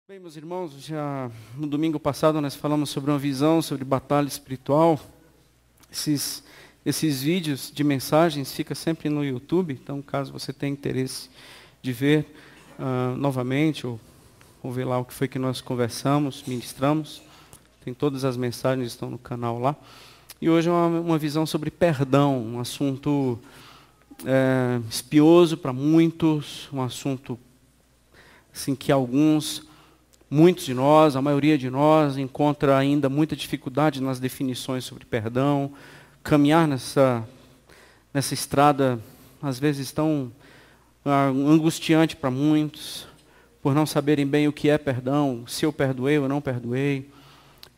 Bem, meus irmãos, já no domingo passado nós falamos sobre uma visão, sobre batalha espiritual. Esses vídeos de mensagens ficam sempre no YouTube, então caso você tenha interesse de ver novamente, ou ver lá o que foi que nós conversamos, ministramos, tem todas as mensagens estão no canal lá. E hoje é uma visão sobre perdão, um assunto espioso para muitos, um assunto assim, que muitos de nós, a maioria de nós, encontra ainda muita dificuldade nas definições sobre perdão. Caminhar nessa estrada, às vezes, tão angustiante para muitos, por não saberem bem o que é perdão, se eu perdoei ou não perdoei.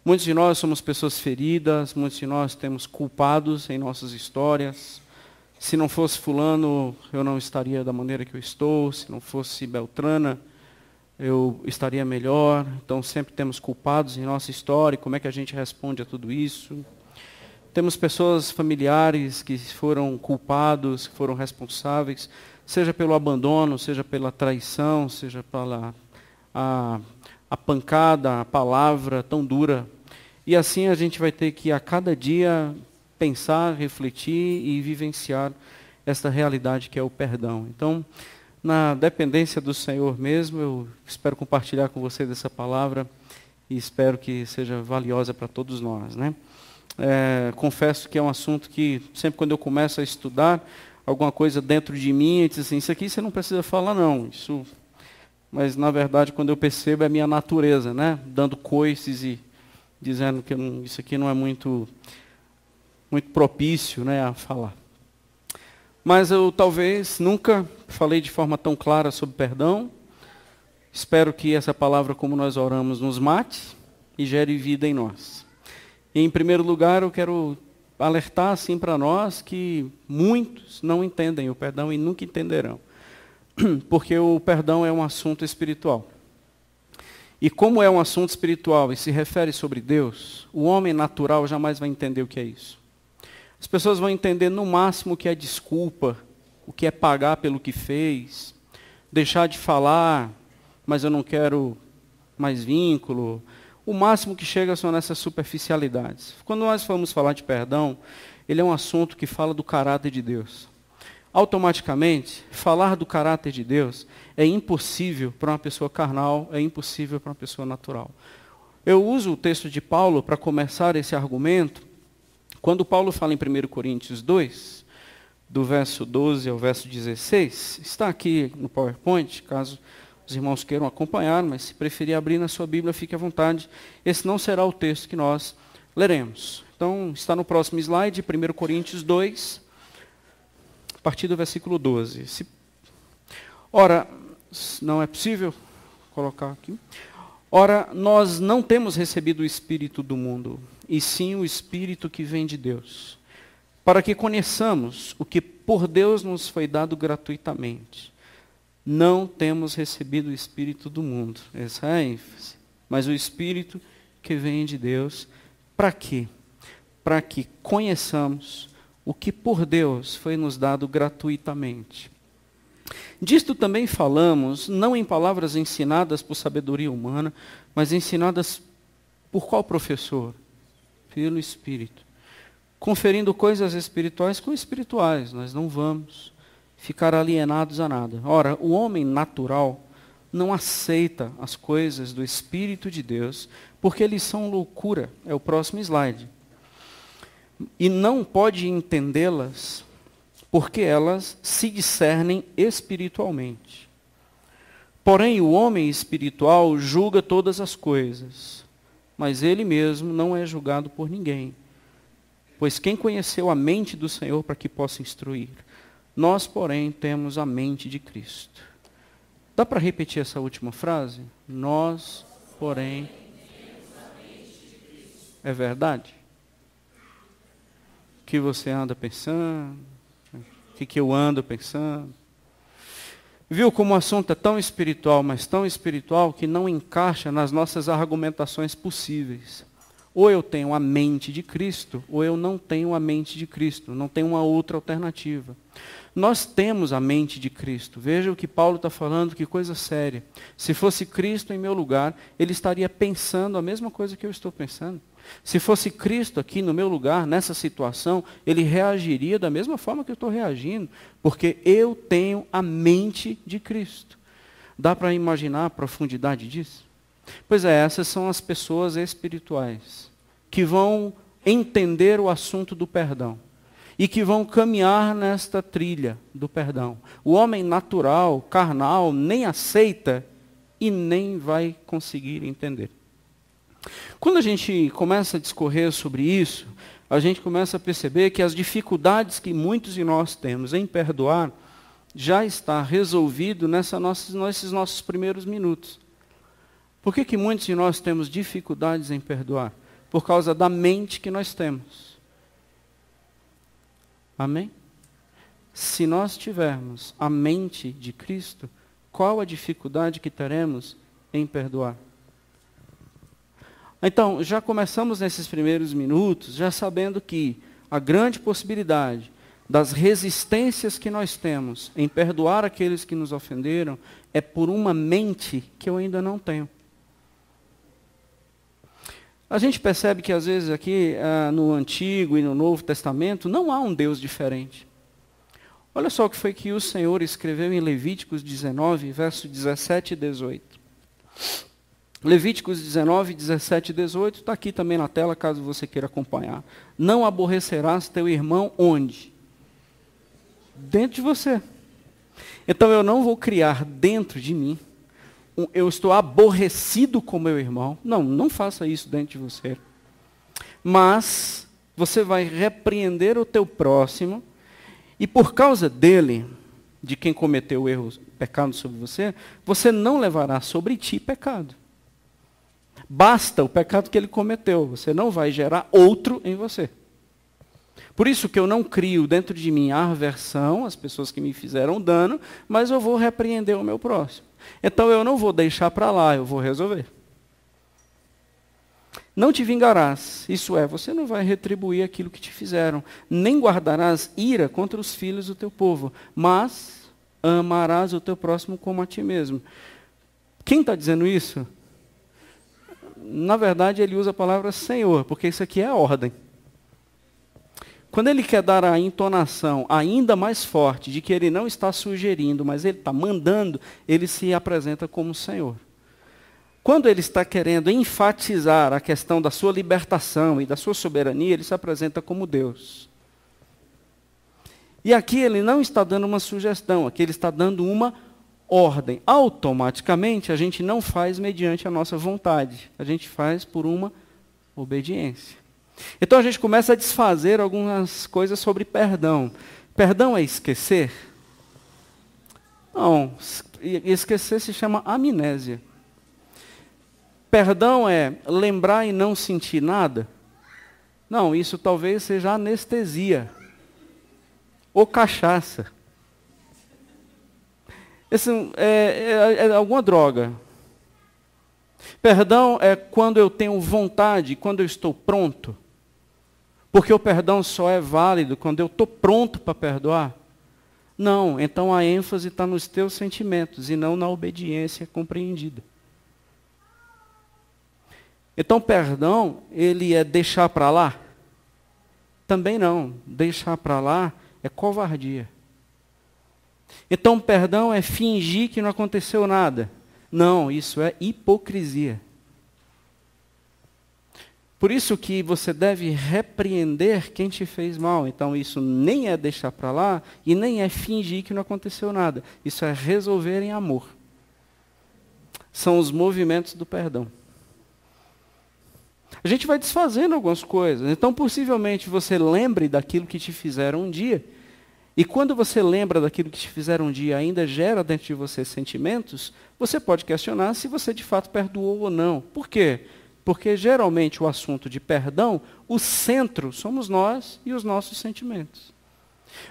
Muitos de nós somos pessoas feridas, muitos de nós temos culpados em nossas histórias. Se não fosse fulano, eu não estaria da maneira que eu estou. Se não fosse Beltrana, eu estaria melhor. Então sempre temos culpados em nossa história. Como é que a gente responde a tudo isso? Temos pessoas familiares que foram culpados, que foram responsáveis, seja pelo abandono, seja pela traição, seja pela a pancada, a palavra tão dura. E assim a gente vai ter que a cada dia pensar, refletir e vivenciar esta realidade que é o perdão. Então, na dependência do Senhor mesmo, eu espero compartilhar com vocês essa palavra e espero que seja valiosa para todos nós, né? Confesso que é um assunto que sempre quando eu começo a estudar alguma coisa dentro de mim, eu diz assim, isso aqui você não precisa falar não, mas na verdade quando eu percebo é a minha natureza, né? Dando coices e dizendo que isso aqui não é muito propício, né, a falar. Mas eu talvez nunca falei de forma tão clara sobre perdão. Espero que essa palavra, como nós oramos, nos mate e gere vida em nós. E, em primeiro lugar, eu quero alertar assim para nós que muitos não entendem o perdão e nunca entenderão. Porque o perdão é um assunto espiritual. E como é um assunto espiritual e se refere sobre Deus, o homem natural jamais vai entender o que é isso. As pessoas vão entender no máximo o que é desculpa, o que é pagar pelo que fez, deixar de falar, mas eu não quero mais vínculo. O máximo que chega são nessas superficialidades. Quando nós vamos falar de perdão, ele é um assunto que fala do caráter de Deus. Automaticamente, falar do caráter de Deus é impossível para uma pessoa carnal, é impossível para uma pessoa natural. Eu uso o texto de Paulo para começar esse argumento, quando Paulo fala em 1 Coríntios 2, do verso 12 ao verso 16, está aqui no PowerPoint, caso os irmãos queiram acompanhar, mas se preferir abrir na sua Bíblia, fique à vontade. Esse não será o texto que nós leremos. Então, está no próximo slide, 1 Coríntios 2, a partir do versículo 12. Ora, não é possível colocar aqui. Ora, nós não temos recebido o Espírito do mundo, e sim o Espírito que vem de Deus, para que conheçamos o que por Deus nos foi dado gratuitamente. Não temos recebido o Espírito do mundo, essa é a ênfase, mas o Espírito que vem de Deus, para quê? Para que conheçamos o que por Deus foi nos dado gratuitamente. Disto também falamos, não em palavras ensinadas por sabedoria humana, mas ensinadas por qual professor? Pelo Espírito. Conferindo coisas espirituais com espirituais, nós não vamos ficar alienados a nada. Ora, o homem natural não aceita as coisas do Espírito de Deus, porque eles são loucura. É o próximo slide. E não pode entendê-las, porque elas se discernem espiritualmente. Porém, o homem espiritual julga todas as coisas, mas ele mesmo não é julgado por ninguém. Pois quem conheceu a mente do Senhor para que possa instruir? Nós, porém, temos a mente de Cristo. Dá para repetir essa última frase? Nós, porém, temos a mente de Cristo. É verdade? O que você anda pensando? O que eu ando pensando? Viu como o assunto é tão espiritual, mas tão espiritual que não encaixa nas nossas argumentações possíveis. Ou eu tenho a mente de Cristo, ou eu não tenho a mente de Cristo. Não tem uma outra alternativa. Nós temos a mente de Cristo. Veja o que Paulo está falando, que coisa séria. Se fosse Cristo em meu lugar, ele estaria pensando a mesma coisa que eu estou pensando. Se fosse Cristo aqui no meu lugar, nessa situação, ele reagiria da mesma forma que eu estou reagindo, porque eu tenho a mente de Cristo. Dá para imaginar a profundidade disso? Pois é, essas são as pessoas espirituais, que vão entender o assunto do perdão e que vão caminhar nesta trilha do perdão. O homem natural, carnal, nem aceita e nem vai conseguir entender. Quando a gente começa a discorrer sobre isso, a gente começa a perceber que as dificuldades que muitos de nós temos em perdoar já está resolvido nesses nossos primeiros minutos. Por que muitos de nós temos dificuldades em perdoar? Por causa da mente que nós temos. Amém? Se nós tivermos a mente de Cristo, qual a dificuldade que teremos em perdoar? Então, já começamos nesses primeiros minutos, já sabendo que a grande possibilidade das resistências que nós temos em perdoar aqueles que nos ofenderam é por uma mente que eu ainda não tenho. A gente percebe que às vezes aqui no Antigo e no Novo Testamento não há um Deus diferente. Olha só o que foi que o Senhor escreveu em Levíticos 19, verso 17 e 18. Levíticos 19, 17 e 18, está aqui também na tela, caso você queira acompanhar. Não aborrecerás teu irmão onde? Dentro de você. Então eu não vou criar dentro de mim, eu estou aborrecido com meu irmão. Não faça isso dentro de você. Mas você vai repreender o teu próximo, e por causa dele, de quem cometeu o erro, pecado sobre você, você não levará sobre ti pecado. Basta o pecado que ele cometeu, você não vai gerar outro em você. Por isso que eu não crio dentro de mim a aversão às pessoas que me fizeram dano, mas eu vou repreender o meu próximo. Então eu não vou deixar para lá, eu vou resolver. Não te vingarás, isso é, você não vai retribuir aquilo que te fizeram, nem guardarás ira contra os filhos do teu povo, mas amarás o teu próximo como a ti mesmo. Quem está dizendo isso? Na verdade, ele usa a palavra Senhor, porque isso aqui é ordem. Quando ele quer dar a entonação ainda mais forte de que ele não está sugerindo, mas ele está mandando, ele se apresenta como Senhor. Quando ele está querendo enfatizar a questão da sua libertação e da sua soberania, ele se apresenta como Deus. E aqui ele não está dando uma sugestão, aqui ele está dando uma ordem. Automaticamente, a gente não faz mediante a nossa vontade, a gente faz por uma obediência. Então a gente começa a desfazer algumas coisas sobre perdão. Perdão é esquecer? Não, esquecer se chama amnésia. Perdão é lembrar e não sentir nada? Não, isso talvez seja anestesia. Ou cachaça. Isso é alguma droga. Perdão é quando eu tenho vontade, quando eu estou pronto. Porque o perdão só é válido quando eu estou pronto para perdoar? Não, então a ênfase está nos teus sentimentos e não na obediência compreendida. Então perdão, ele é deixar para lá? Também não, deixar para lá é covardia. Então perdão é fingir que não aconteceu nada? Não, isso é hipocrisia. Por isso que você deve repreender quem te fez mal. Então isso nem é deixar para lá e nem é fingir que não aconteceu nada. Isso é resolver em amor. São os movimentos do perdão. A gente vai desfazendo algumas coisas. Então possivelmente você lembre daquilo que te fizeram um dia. E quando você lembra daquilo que te fizeram um dia, ainda gera dentro de você sentimentos, você pode questionar se você de fato perdoou ou não. Por quê? Porque geralmente o assunto de perdão, o centro somos nós e os nossos sentimentos.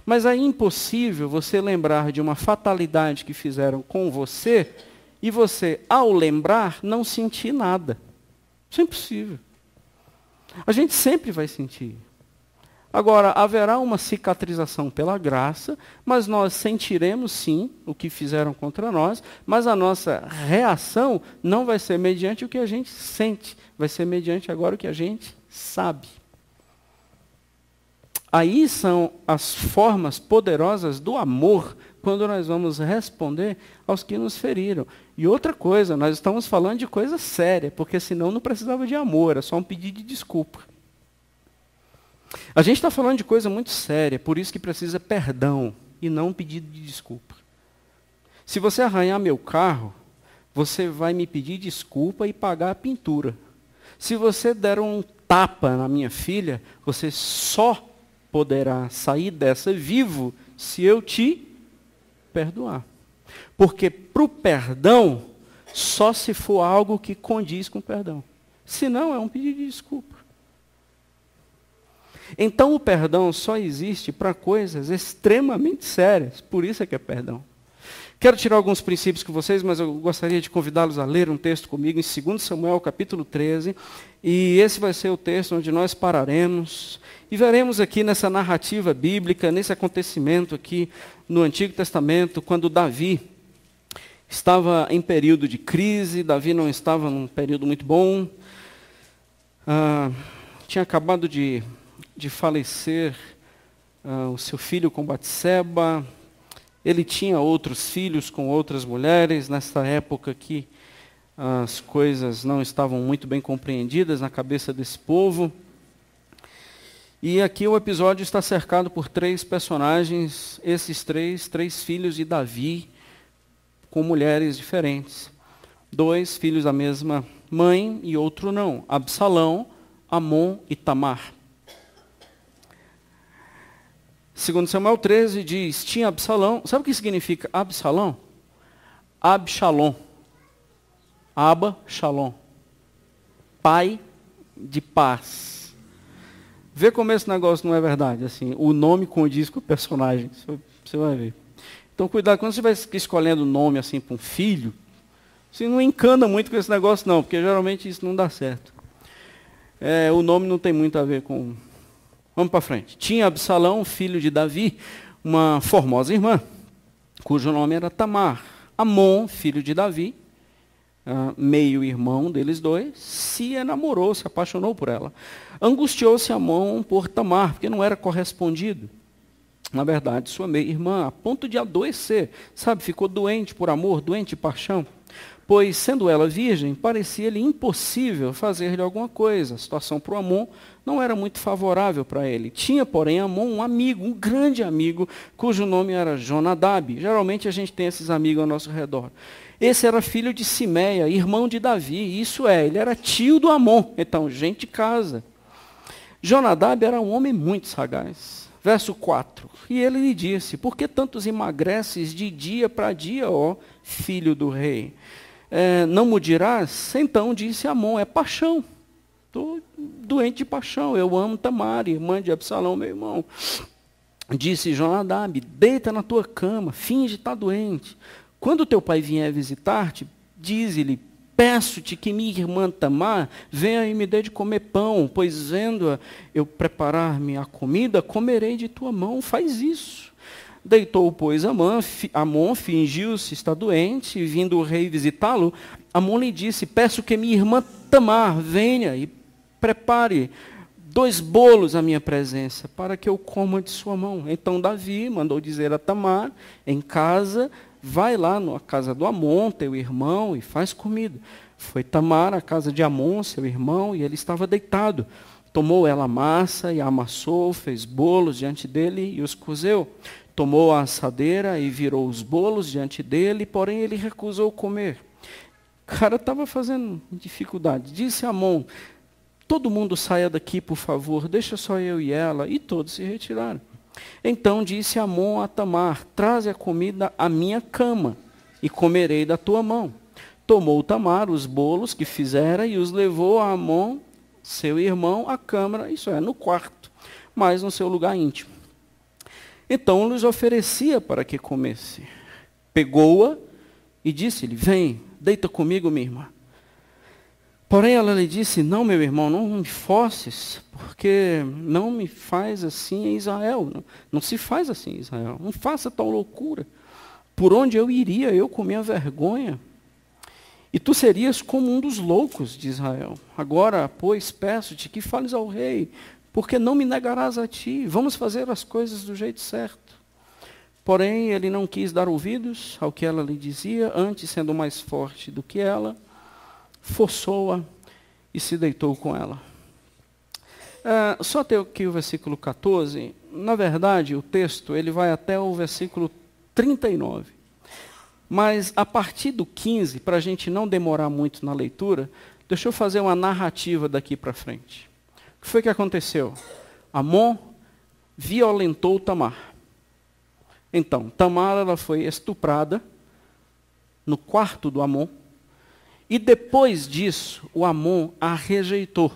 Mas é impossível você lembrar de uma fatalidade que fizeram com você e você, ao lembrar, não sentir nada. Isso é impossível. A gente sempre vai sentir. Agora, haverá uma cicatrização pela graça, mas nós sentiremos sim o que fizeram contra nós, mas a nossa reação não vai ser mediante o que a gente sente, vai ser mediante agora o que a gente sabe. Aí são as formas poderosas do amor, quando nós vamos responder aos que nos feriram. E outra coisa, nós estamos falando de coisa séria, porque senão não precisava de amor, era só um pedido de desculpa. A gente está falando de coisa muito séria, por isso que precisa perdão e não um pedido de desculpa. Se você arranhar meu carro, você vai me pedir desculpa e pagar a pintura. Se você der um tapa na minha filha, você só poderá sair dessa vivo se eu te perdoar. Porque para o perdão, só se for algo que condiz com o perdão. Senão, é um pedido de desculpa. Então o perdão só existe para coisas extremamente sérias, por isso é que é perdão. Quero tirar alguns princípios com vocês, mas eu gostaria de convidá-los a ler um texto comigo em 2 Samuel, capítulo 13, e esse vai ser o texto onde nós pararemos, e veremos aqui nessa narrativa bíblica, nesse acontecimento aqui no Antigo Testamento, quando Davi estava em período de crise, Davi não estava num período muito bom, tinha acabado de falecer o seu filho com Batseba, ele tinha outros filhos com outras mulheres, nessa época que as coisas não estavam muito bem compreendidas na cabeça desse povo. E aqui o episódio está cercado por 3 personagens, esses três filhos de Davi, com mulheres diferentes. 2 filhos da mesma mãe e outro não, Absalão, Amon e Tamar. 2 Samuel 13 diz, tinha Absalão, sabe o que significa Absalão? Abshalom. Abba, Shalom. Pai de paz. Vê como esse negócio não é verdade. Assim, o nome condiz com o personagem. Você vai ver. Então, cuidado, quando você vai escolhendo nome assim para um filho, você não encana muito com esse negócio não, porque geralmente isso não dá certo. O nome não tem muito a ver com... Vamos para frente. Tinha Absalão, filho de Davi, uma formosa irmã, cujo nome era Tamar. Amon, filho de Davi, meio-irmão deles dois, se enamorou, se apaixonou por ela. Angustiou-se Amon por Tamar, porque não era correspondido. Na verdade, sua meia-irmã, a ponto de adoecer, ficou doente por amor, doente de paixão. Pois, sendo ela virgem, parecia-lhe impossível fazer-lhe alguma coisa. A situação para o Amon não era muito favorável para ele. Tinha, porém, Amon um amigo, um grande amigo, cujo nome era Jonadab. Geralmente a gente tem esses amigos ao nosso redor. Esse era filho de Simeia, irmão de Davi. Isso é, ele era tio do Amon. Então, gente de casa. Jonadab era um homem muito sagaz. Verso 4. E ele lhe disse, por que tantos emagreces de dia para dia, ó filho do rei? Não me dirás? Então disse Amon, é paixão. Estou doente de paixão. Eu amo Tamar, irmã de Absalão, meu irmão. Disse Jonadab, deita na tua cama, finge estar doente. Quando teu pai vier visitar-te, dize-lhe, peço-te que minha irmã Tamar venha e me dê de comer pão, pois vendo eu preparar-me a comida, comerei de tua mão. Faz isso. Deitou, pois, Amon, fingiu-se estar doente, e vindo o rei visitá-lo, Amon lhe disse, peço que minha irmã Tamar venha e prepare 2 bolos à minha presença, para que eu coma de sua mão. Então Davi mandou dizer a Tamar, em casa, vai lá na casa do Amon, teu irmão, e faz comida. Foi Tamar à casa de Amon, seu irmão, e ele estava deitado. Tomou ela a massa e a amassou, fez bolos diante dele e os cozeu. Tomou a assadeira e virou os bolos diante dele, porém ele recusou comer. O cara estava fazendo dificuldade. Disse Amon, todo mundo saia daqui, por favor, deixa só eu e ela. E todos se retiraram. Então disse Amon a Tamar, traze a comida à minha cama, e comerei da tua mão. Tomou Tamar os bolos que fizera e os levou a Amon, seu irmão, à câmara, isso é, no quarto, mas no seu lugar íntimo. Então lhes oferecia para que comesse. Pegou-a e disse-lhe, vem, deita comigo, minha irmã. Porém ela lhe disse, não, meu irmão, não me forces, porque não me faz assim em Israel. Não se faz assim em Israel. Não faça tal loucura. Por onde eu iria, eu com minha vergonha. E tu serias como um dos loucos de Israel. Agora, pois, peço-te que fales ao rei, porque não me negarás a ti. Vamos fazer as coisas do jeito certo. Porém, ele não quis dar ouvidos ao que ela lhe dizia, antes, sendo mais forte do que ela, forçou-a e se deitou com ela. Só até aqui o versículo 14. Na verdade, o texto ele vai até o versículo 39. Mas a partir do 15, para a gente não demorar muito na leitura, deixa eu fazer uma narrativa daqui para frente. O que foi que aconteceu? Amon violentou Tamar. Então, Tamar ela foi estuprada no quarto do Amon. E depois disso, o Amon a rejeitou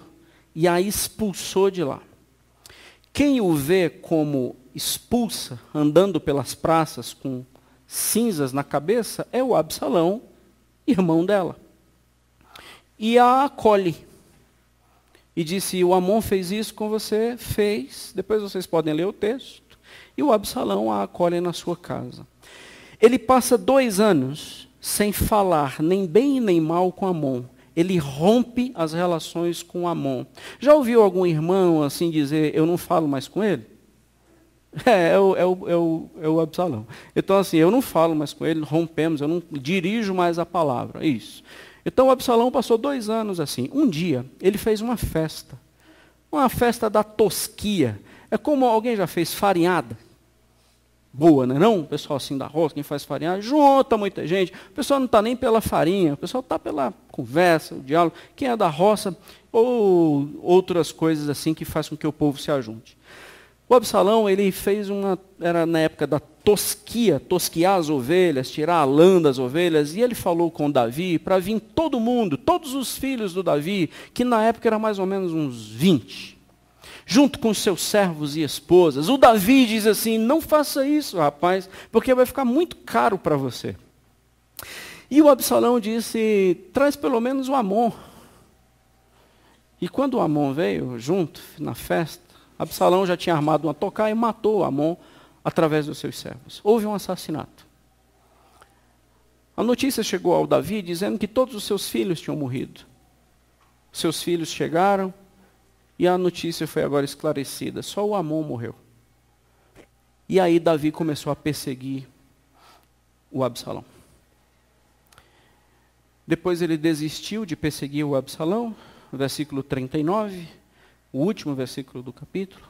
e a expulsou de lá. Quem o vê como expulsa, andando pelas praças com cinzas na cabeça, é o Absalão, irmão dela. E a acolhe. E disse, o Amon fez isso com você? Fez. Depois vocês podem ler o texto. E o Absalão a acolhe na sua casa. Ele passa 2 anos sem falar nem bem nem mal com Amon. Ele rompe as relações com Amon. Já ouviu algum irmão assim dizer, eu não falo mais com ele? É o Absalão. Então assim, eu não falo mais com ele, rompemos, eu não dirijo mais a palavra. Isso. Então o Absalão passou 2 anos assim. Um dia, ele fez uma festa da tosquia. É como alguém já fez farinhada. Boa, né? Não? O pessoal assim da roça, quem faz farinhada, junta muita gente. O pessoal não está nem pela farinha, o pessoal está pela conversa, o diálogo. Quem é da roça, ou outras coisas assim que faz com que o povo se ajunte. O Absalão, ele fez era na época da tosquiar as ovelhas, tirar a lã das ovelhas, e ele falou com Davi para vir todo mundo, todos os filhos do Davi, que na época era mais ou menos uns 20. Junto com seus servos e esposas. O Davi diz assim, não faça isso, rapaz, porque vai ficar muito caro para você. E o Absalão disse, traz pelo menos o Amon. E quando o Amon veio junto, na festa, Absalão já tinha armado uma tocaia e matou o Amon através dos seus servos. Houve um assassinato. A notícia chegou ao Davi dizendo que todos os seus filhos tinham morrido. Seus filhos chegaram, e a notícia foi agora esclarecida. Só o Amon morreu. E aí Davi começou a perseguir o Absalão. Depois ele desistiu de perseguir o Absalão. Versículo 39. O último versículo do capítulo.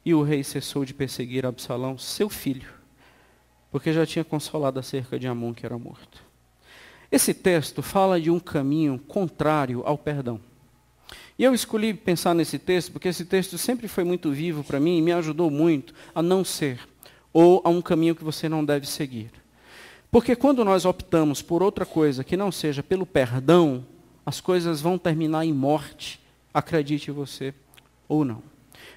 E o rei cessou de perseguir Absalão, seu filho. Porque já tinha consolado acerca de Amon que era morto. Esse texto fala de um caminho contrário ao perdão. E eu escolhi pensar nesse texto, porque esse texto sempre foi muito vivo para mim e me ajudou muito a não ser, ou a um caminho que você não deve seguir. Porque quando nós optamos por outra coisa que não seja pelo perdão, as coisas vão terminar em morte, acredite você ou não.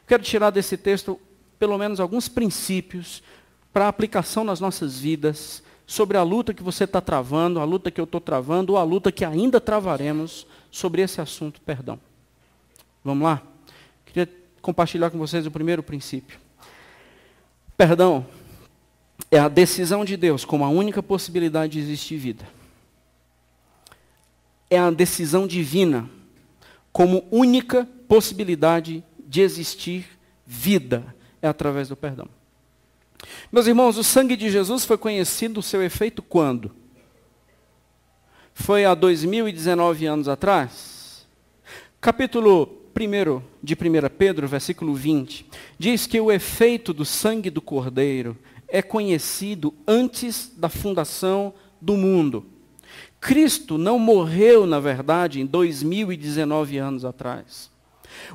Quero tirar desse texto pelo menos alguns princípios para aplicação nas nossas vidas, sobre a luta que você está travando, a luta que eu estou travando, ou a luta que ainda travaremos sobre esse assunto perdão. Vamos lá? Queria compartilhar com vocês o primeiro princípio. Perdão é a decisão de Deus como a única possibilidade de existir vida. É a decisão divina como única possibilidade de existir vida. É através do perdão. Meus irmãos, o sangue de Jesus foi conhecido o seu efeito quando? Foi há 2019 anos atrás? Capítulo 1 de 1 Pedro, versículo 20, diz que o efeito do sangue do Cordeiro é conhecido antes da fundação do mundo. Cristo não morreu, na verdade, em 2019 anos atrás.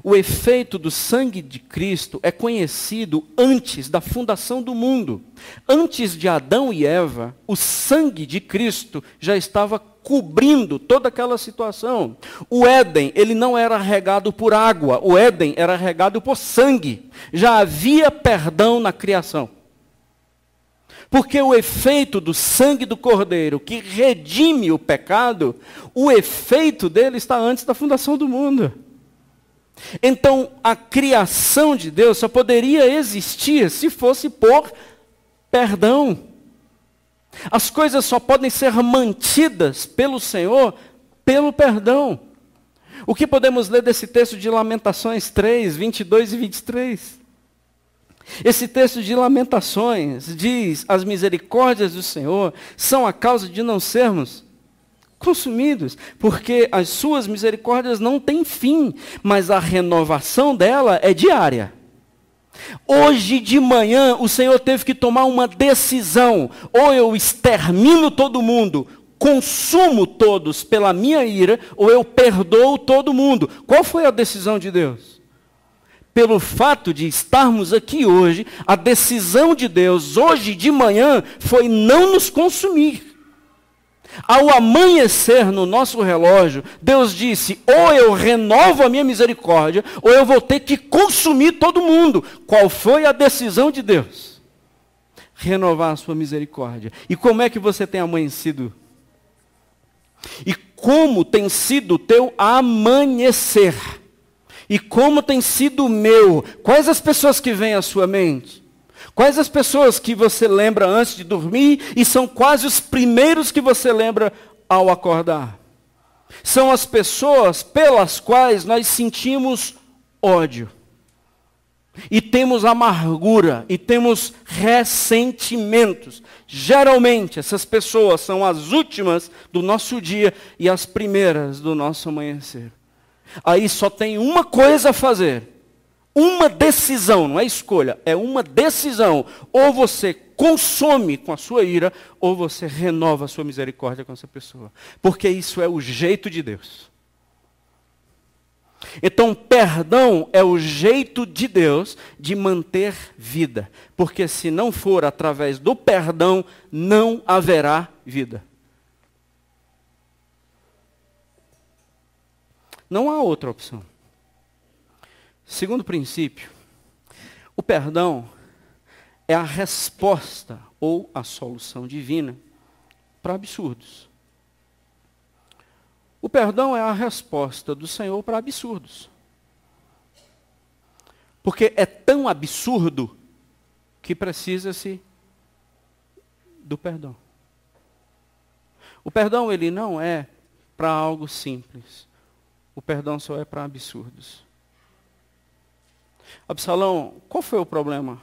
O efeito do sangue de Cristo é conhecido antes da fundação do mundo. Antes de Adão e Eva, o sangue de Cristo já estava cobrindo toda aquela situação. O Éden, ele não era regado por água, o Éden era regado por sangue. Já havia perdão na criação. Porque o efeito do sangue do Cordeiro, que redime o pecado, o efeito dele está antes da fundação do mundo. Então, a criação de Deus só poderia existir se fosse por perdão. As coisas só podem ser mantidas pelo Senhor pelo perdão. O que podemos ler desse texto de Lamentações 3, 22 e 23? Esse texto de Lamentações diz: as misericórdias do Senhor são a causa de não sermos consumidos, porque as suas misericórdias não têm fim, mas a renovação dela é diária. Hoje de manhã o Senhor teve que tomar uma decisão: ou eu extermino todo mundo, consumo todos pela minha ira, ou eu perdoo todo mundo. Qual foi a decisão de Deus? Pelo fato de estarmos aqui hoje, a decisão de Deus hoje de manhã foi não nos consumir. Ao amanhecer no nosso relógio, Deus disse: ou eu renovo a minha misericórdia, ou eu vou ter que consumir todo mundo. Qual foi a decisão de Deus? Renovar a sua misericórdia. E como é que você tem amanhecido? E como tem sido o teu amanhecer? E como tem sido o meu? Quais as pessoas que vêm à sua mente? Quais as pessoas que você lembra antes de dormir e são quase os primeiros que você lembra ao acordar? São as pessoas pelas quais nós sentimos ódio. E temos amargura, e temos ressentimentos. Geralmente, essas pessoas são as últimas do nosso dia e as primeiras do nosso amanhecer. Aí só tem uma coisa a fazer. Uma decisão, não é escolha, é uma decisão. Ou você consome com a sua ira, ou você renova a sua misericórdia com essa pessoa. Porque isso é o jeito de Deus. Então, perdão é o jeito de Deus de manter vida. Porque se não for através do perdão, não haverá vida. Não há outra opção. Segundo princípio, o perdão é a resposta ou a solução divina para absurdos. O perdão é a resposta do Senhor para absurdos. Porque é tão absurdo que precisa-se do perdão. O perdão, ele não é para algo simples. O perdão só é para absurdos. Absalão, qual foi o problema?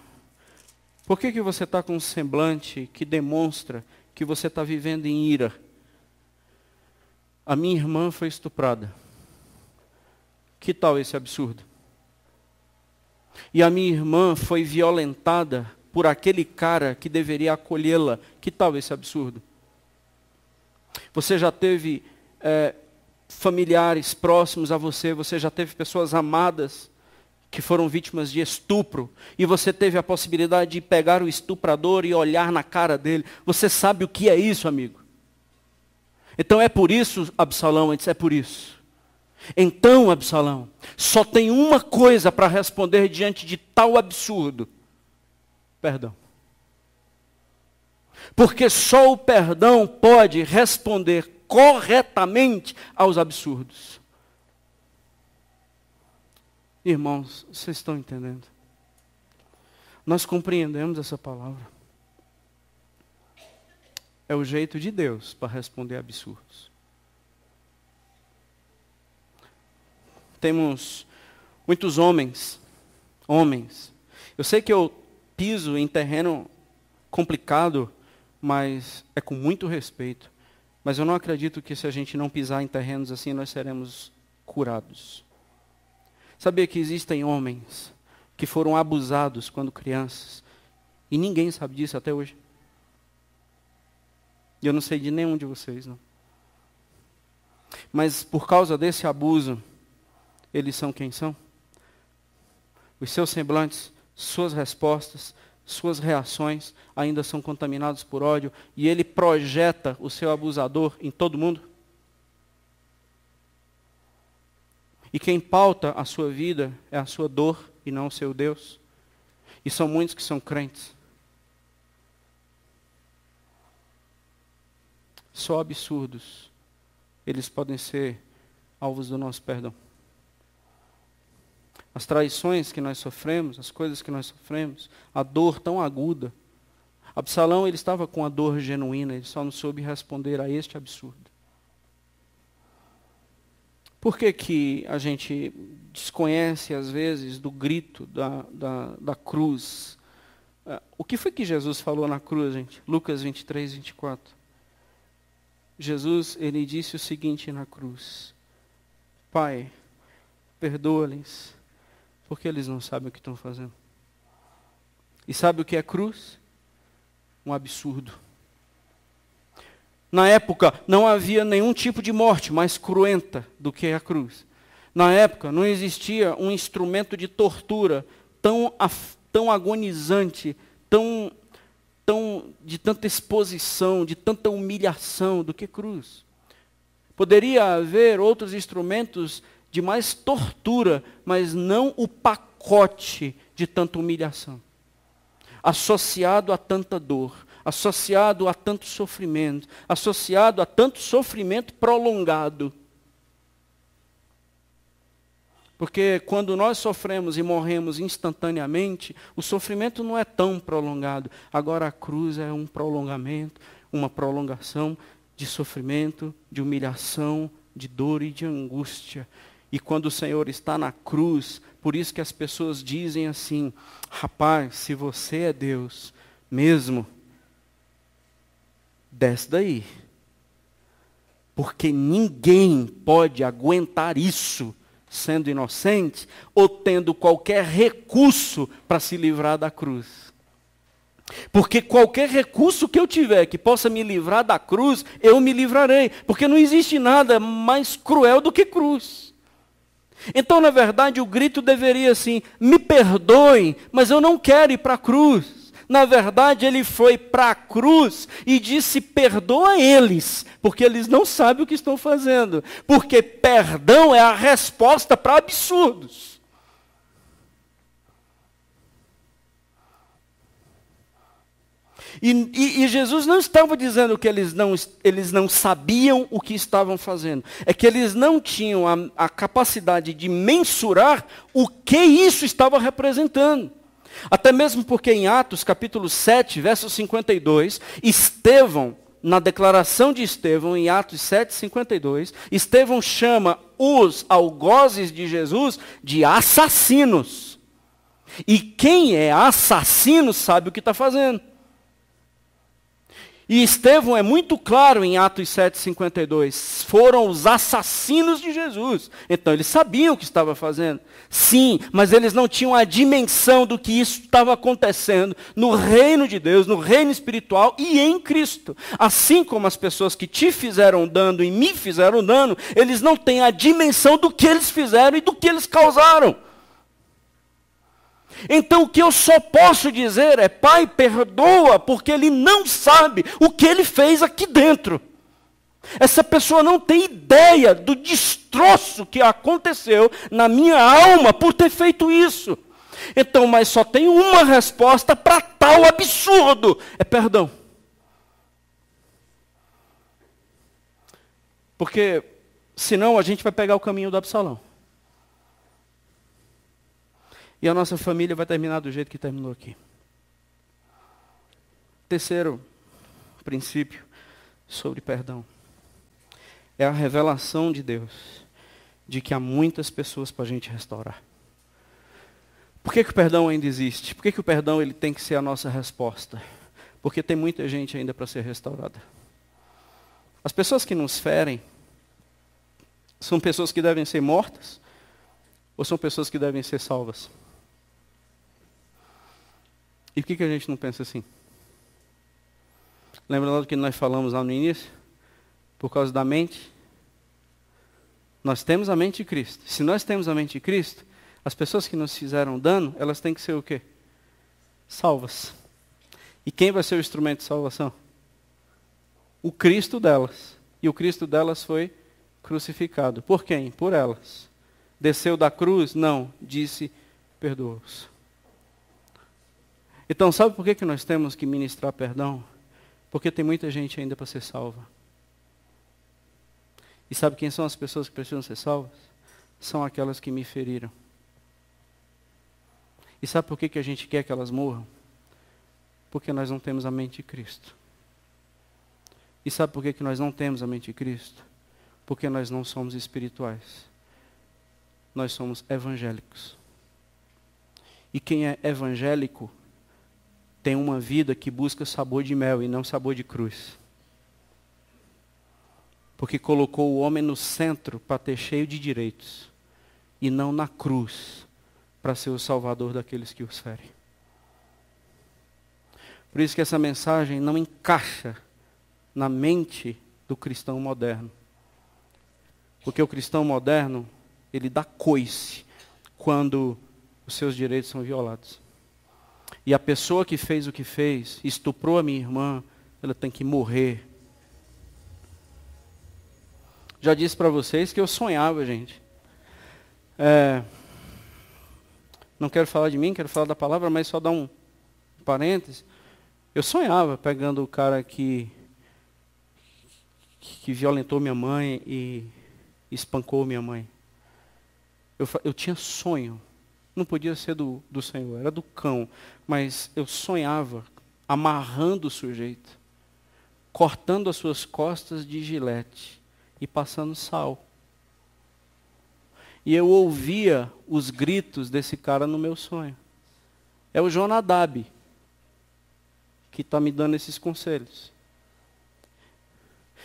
Por que você está com um semblante que demonstra que você está vivendo em ira? A minha irmã foi estuprada. Que tal esse absurdo? E a minha irmã foi violentada por aquele cara que deveria acolhê-la. Que tal esse absurdo? Você já teve familiares próximos a você, você já teve pessoas amadas que foram vítimas de estupro, e você teve a possibilidade de pegar o estuprador e olhar na cara dele. Você sabe o que é isso, amigo? Então é por isso, Absalão, é por isso. Então, Absalão, só tem uma coisa para responder diante de tal absurdo: perdão. Porque só o perdão pode responder corretamente aos absurdos. Irmãos, vocês estão entendendo? Nós compreendemos essa palavra. É o jeito de Deus para responder absurdos. Temos muitos homens. Eu sei que eu piso em terreno complicado, mas é com muito respeito. Mas eu não acredito que se a gente não pisar em terrenos assim, nós seremos curados. Sabia que existem homens que foram abusados quando crianças e ninguém sabe disso até hoje? E eu não sei de nenhum de vocês, não. Mas por causa desse abuso, eles são quem são? Os seus semblantes, suas respostas, suas reações ainda são contaminados por ódio, e ele projeta o seu abusador em todo mundo? E quem pauta a sua vida é a sua dor e não o seu Deus. E são muitos que são crentes. só absurdos, eles podem ser alvos do nosso perdão. As traições que nós sofremos, as coisas que nós sofremos, a dor tão aguda. Absalão, ele estava com a dor genuína, ele só não soube responder a este absurdo. Por que que a gente desconhece, às vezes, do grito da cruz? O que foi que Jesus falou na cruz, gente? Lucas 23, 24. Jesus, ele disse o seguinte na cruz: Pai, perdoa-lhes, porque eles não sabem o que estão fazendo. E sabe o que é cruz? Um absurdo. Na época, não havia nenhum tipo de morte mais cruenta do que a cruz. Na época, não existia um instrumento de tortura tão agonizante, de tanta exposição, de tanta humilhação do que cruz. Poderia haver outros instrumentos de mais tortura, mas não o pacote de tanta humilhação. Associado a tanta dor, associado a tanto sofrimento, associado a tanto sofrimento prolongado. Porque quando nós sofremos e morremos instantaneamente, o sofrimento não é tão prolongado. Agora a cruz é um prolongamento, uma prolongação de sofrimento, de humilhação, de dor e de angústia. E quando o Senhor está na cruz, por isso que as pessoas dizem assim: rapaz, se você é Deus mesmo, desce daí. Porque ninguém pode aguentar isso sendo inocente ou tendo qualquer recurso para se livrar da cruz. Porque qualquer recurso que eu tiver que possa me livrar da cruz, eu me livrarei. Porque não existe nada mais cruel do que cruz. Então, na verdade, o grito deveria assim: me perdoem, mas eu não quero ir para a cruz. Na verdade, ele foi para a cruz e disse: perdoa eles, porque eles não sabem o que estão fazendo. Porque perdão é a resposta para absurdos. E Jesus não estava dizendo que eles não sabiam o que estavam fazendo. É que eles não tinham a capacidade de mensurar o que isso estava representando. Até mesmo porque em Atos capítulo 7, verso 52, Estevão, na declaração de Estevão, em Atos 7, 52, Estevão chama os algozes de Jesus de assassinos. E quem é assassino sabe o que está fazendo. E Estevão é muito claro em Atos 7,52. Foram os assassinos de Jesus. Então eles sabiam o que estava fazendo. Sim, mas eles não tinham a dimensão do que isso estava acontecendo no reino de Deus, no reino espiritual e em Cristo. Assim como as pessoas que te fizeram dano e me fizeram dano, eles não têm a dimensão do que eles fizeram e do que eles causaram. Então o que eu só posso dizer é: Pai, perdoa, porque ele não sabe o que ele fez aqui dentro. Essa pessoa não tem ideia do destroço que aconteceu na minha alma por ter feito isso. Então, mas só tem uma resposta para tal absurdo: é perdão. Porque senão a gente vai pegar o caminho do Absalão. E a nossa família vai terminar do jeito que terminou aqui. Terceiro princípio sobre perdão é a revelação de Deus de que há muitas pessoas para a gente restaurar. Por que o perdão ainda existe? Por que o perdão ele tem que ser a nossa resposta? Porque tem muita gente ainda para ser restaurada. As pessoas que nos ferem são pessoas que devem ser mortas ou são pessoas que devem ser salvas? E por que a gente não pensa assim? Lembra do que nós falamos lá no início? Por causa da mente? Nós temos a mente de Cristo. Se nós temos a mente de Cristo, as pessoas que nos fizeram dano, elas têm que ser o quê? Salvas. E quem vai ser o instrumento de salvação? O Cristo delas. E o Cristo delas foi crucificado. Por quem? Por elas. Desceu da cruz? Não. Disse: perdoa-os. Então, sabe por que nós temos que ministrar perdão? Porque tem muita gente ainda para ser salva. E sabe quem são as pessoas que precisam ser salvas? São aquelas que me feriram. E sabe por que a gente quer que elas morram? Porque nós não temos a mente de Cristo. E sabe por que nós não temos a mente de Cristo? Porque nós não somos espirituais. Nós somos evangélicos. E quem é evangélico tem uma vida que busca sabor de mel e não sabor de cruz. Porque colocou o homem no centro para ter cheio de direitos. E não na cruz para ser o salvador daqueles que os ferem. Por isso que essa mensagem não encaixa na mente do cristão moderno. Porque o cristão moderno, ele dá coice quando os seus direitos são violados. E a pessoa que fez o que fez, estuprou a minha irmã, ela tem que morrer. Já disse para vocês que eu sonhava, gente. Não quero falar de mim, quero falar da palavra, mas só dar um parêntese. Eu sonhava pegando o cara que violentou minha mãe e espancou minha mãe. Eu tinha sonho. Não podia ser do Senhor, era do cão. Mas eu sonhava amarrando o sujeito, cortando as suas costas de gilete e passando sal. E eu ouvia os gritos desse cara no meu sonho. É o Jonadab que está me dando esses conselhos.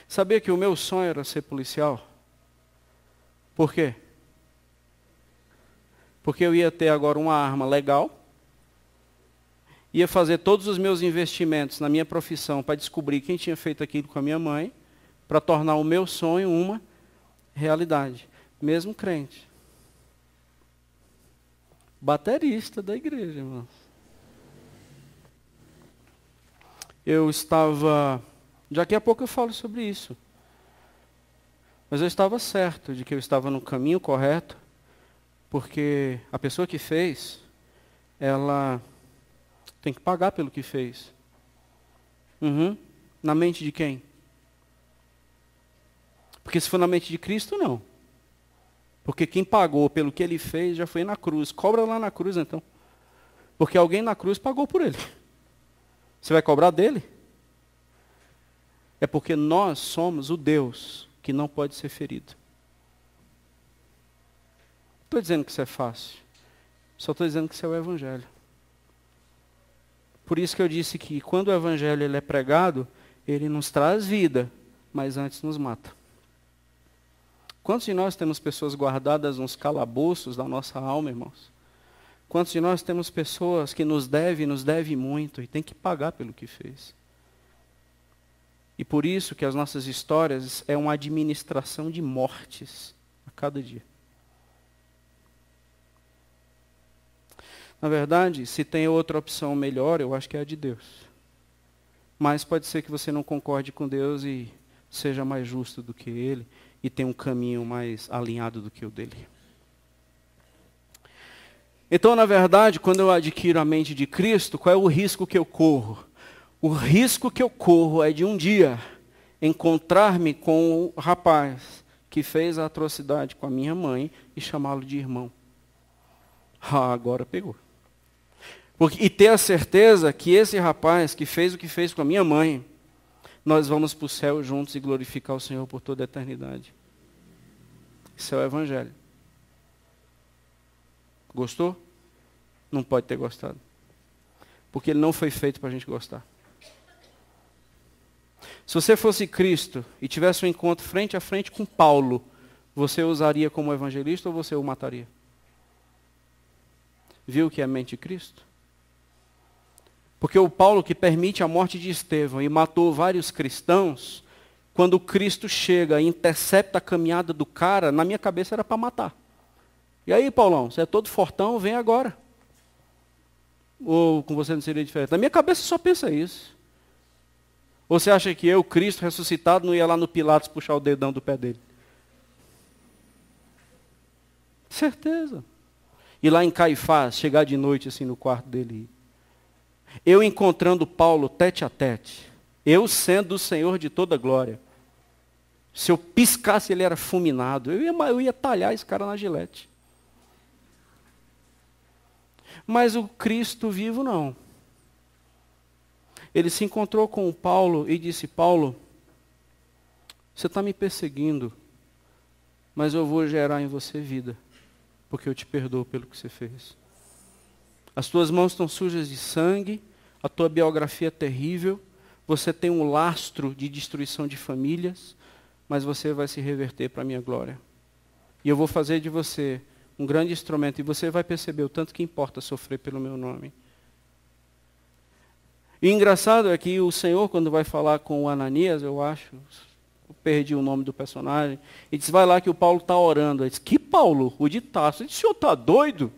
Sabia que o meu sonho era ser policial? Por quê? Porque eu ia ter agora uma arma legal, ia fazer todos os meus investimentos na minha profissão para descobrir quem tinha feito aquilo com a minha mãe, para tornar o meu sonho uma realidade. Mesmo crente. Baterista da igreja, irmãos. Eu estava... Daqui a pouco eu falo sobre isso. Mas eu estava certo de que eu estava no caminho correto, porque a pessoa que fez, ela tem que pagar pelo que fez. Na mente de quem? Porque se for na mente de Cristo, não. Porque quem pagou pelo que ele fez já foi na cruz. Cobra lá na cruz, então. Porque alguém na cruz pagou por ele. Você vai cobrar dele? É porque nós somos o Deus que não pode ser ferido. Não estou dizendo que isso é fácil. Só estou dizendo que isso é o Evangelho. Por isso que eu disse que quando o Evangelho ele é pregado, ele nos traz vida, mas antes nos mata. Quantos de nós temos pessoas guardadas nos calabouços da nossa alma, irmãos? Quantos de nós temos pessoas que nos deve muito e tem que pagar pelo que fez? E por isso que as nossas histórias é uma administração de mortes a cada dia. Na verdade, se tem outra opção melhor, eu acho que é a de Deus. Mas pode ser que você não concorde com Deus e seja mais justo do que Ele e tenha um caminho mais alinhado do que o dele. Então, na verdade, quando eu adquiro a mente de Cristo, qual é o risco que eu corro? O risco que eu corro é de um dia encontrar-me com o rapaz que fez a atrocidade com a minha mãe e chamá-lo de irmão. Agora pegou. E ter a certeza que esse rapaz que fez o que fez com a minha mãe, nós vamos para o céu juntos e glorificar o Senhor por toda a eternidade. Isso é o Evangelho. Gostou? Não pode ter gostado. Porque ele não foi feito para a gente gostar. Se você fosse Cristo e tivesse um encontro frente a frente com Paulo, você o usaria como evangelista ou você o mataria? Viu o que é a mente de Cristo? Porque o Paulo que permite a morte de Estevão e matou vários cristãos, quando Cristo chega e intercepta a caminhada do cara, na minha cabeça era para matar. E aí, Paulão, você é todo fortão, vem agora. Ou com você não seria diferente? Na minha cabeça só pensa isso. Ou você acha que eu, Cristo ressuscitado, não ia lá no Pilatos puxar o dedão do pé dele? Certeza. E lá em Caifás, chegar de noite assim no quarto dele. Eu encontrando Paulo tete a tete. Eu sendo o Senhor de toda glória. Se eu piscasse, ele era fulminado. Eu ia talhar esse cara na gilete. Mas o Cristo vivo não. Ele se encontrou com o Paulo e disse: Paulo, você está me perseguindo, mas eu vou gerar em você vida, porque eu te perdoo pelo que você fez. As tuas mãos estão sujas de sangue, a tua biografia é terrível, você tem um lastro de destruição de famílias, mas você vai se reverter para a minha glória. E eu vou fazer de você um grande instrumento, e você vai perceber o tanto que importa sofrer pelo meu nome. E o engraçado é que o Senhor, quando vai falar com o Ananias, eu perdi o nome do personagem, ele diz: vai lá que o Paulo está orando. Ele diz: que Paulo? O de Tarso. Ele disse: o senhor está doido?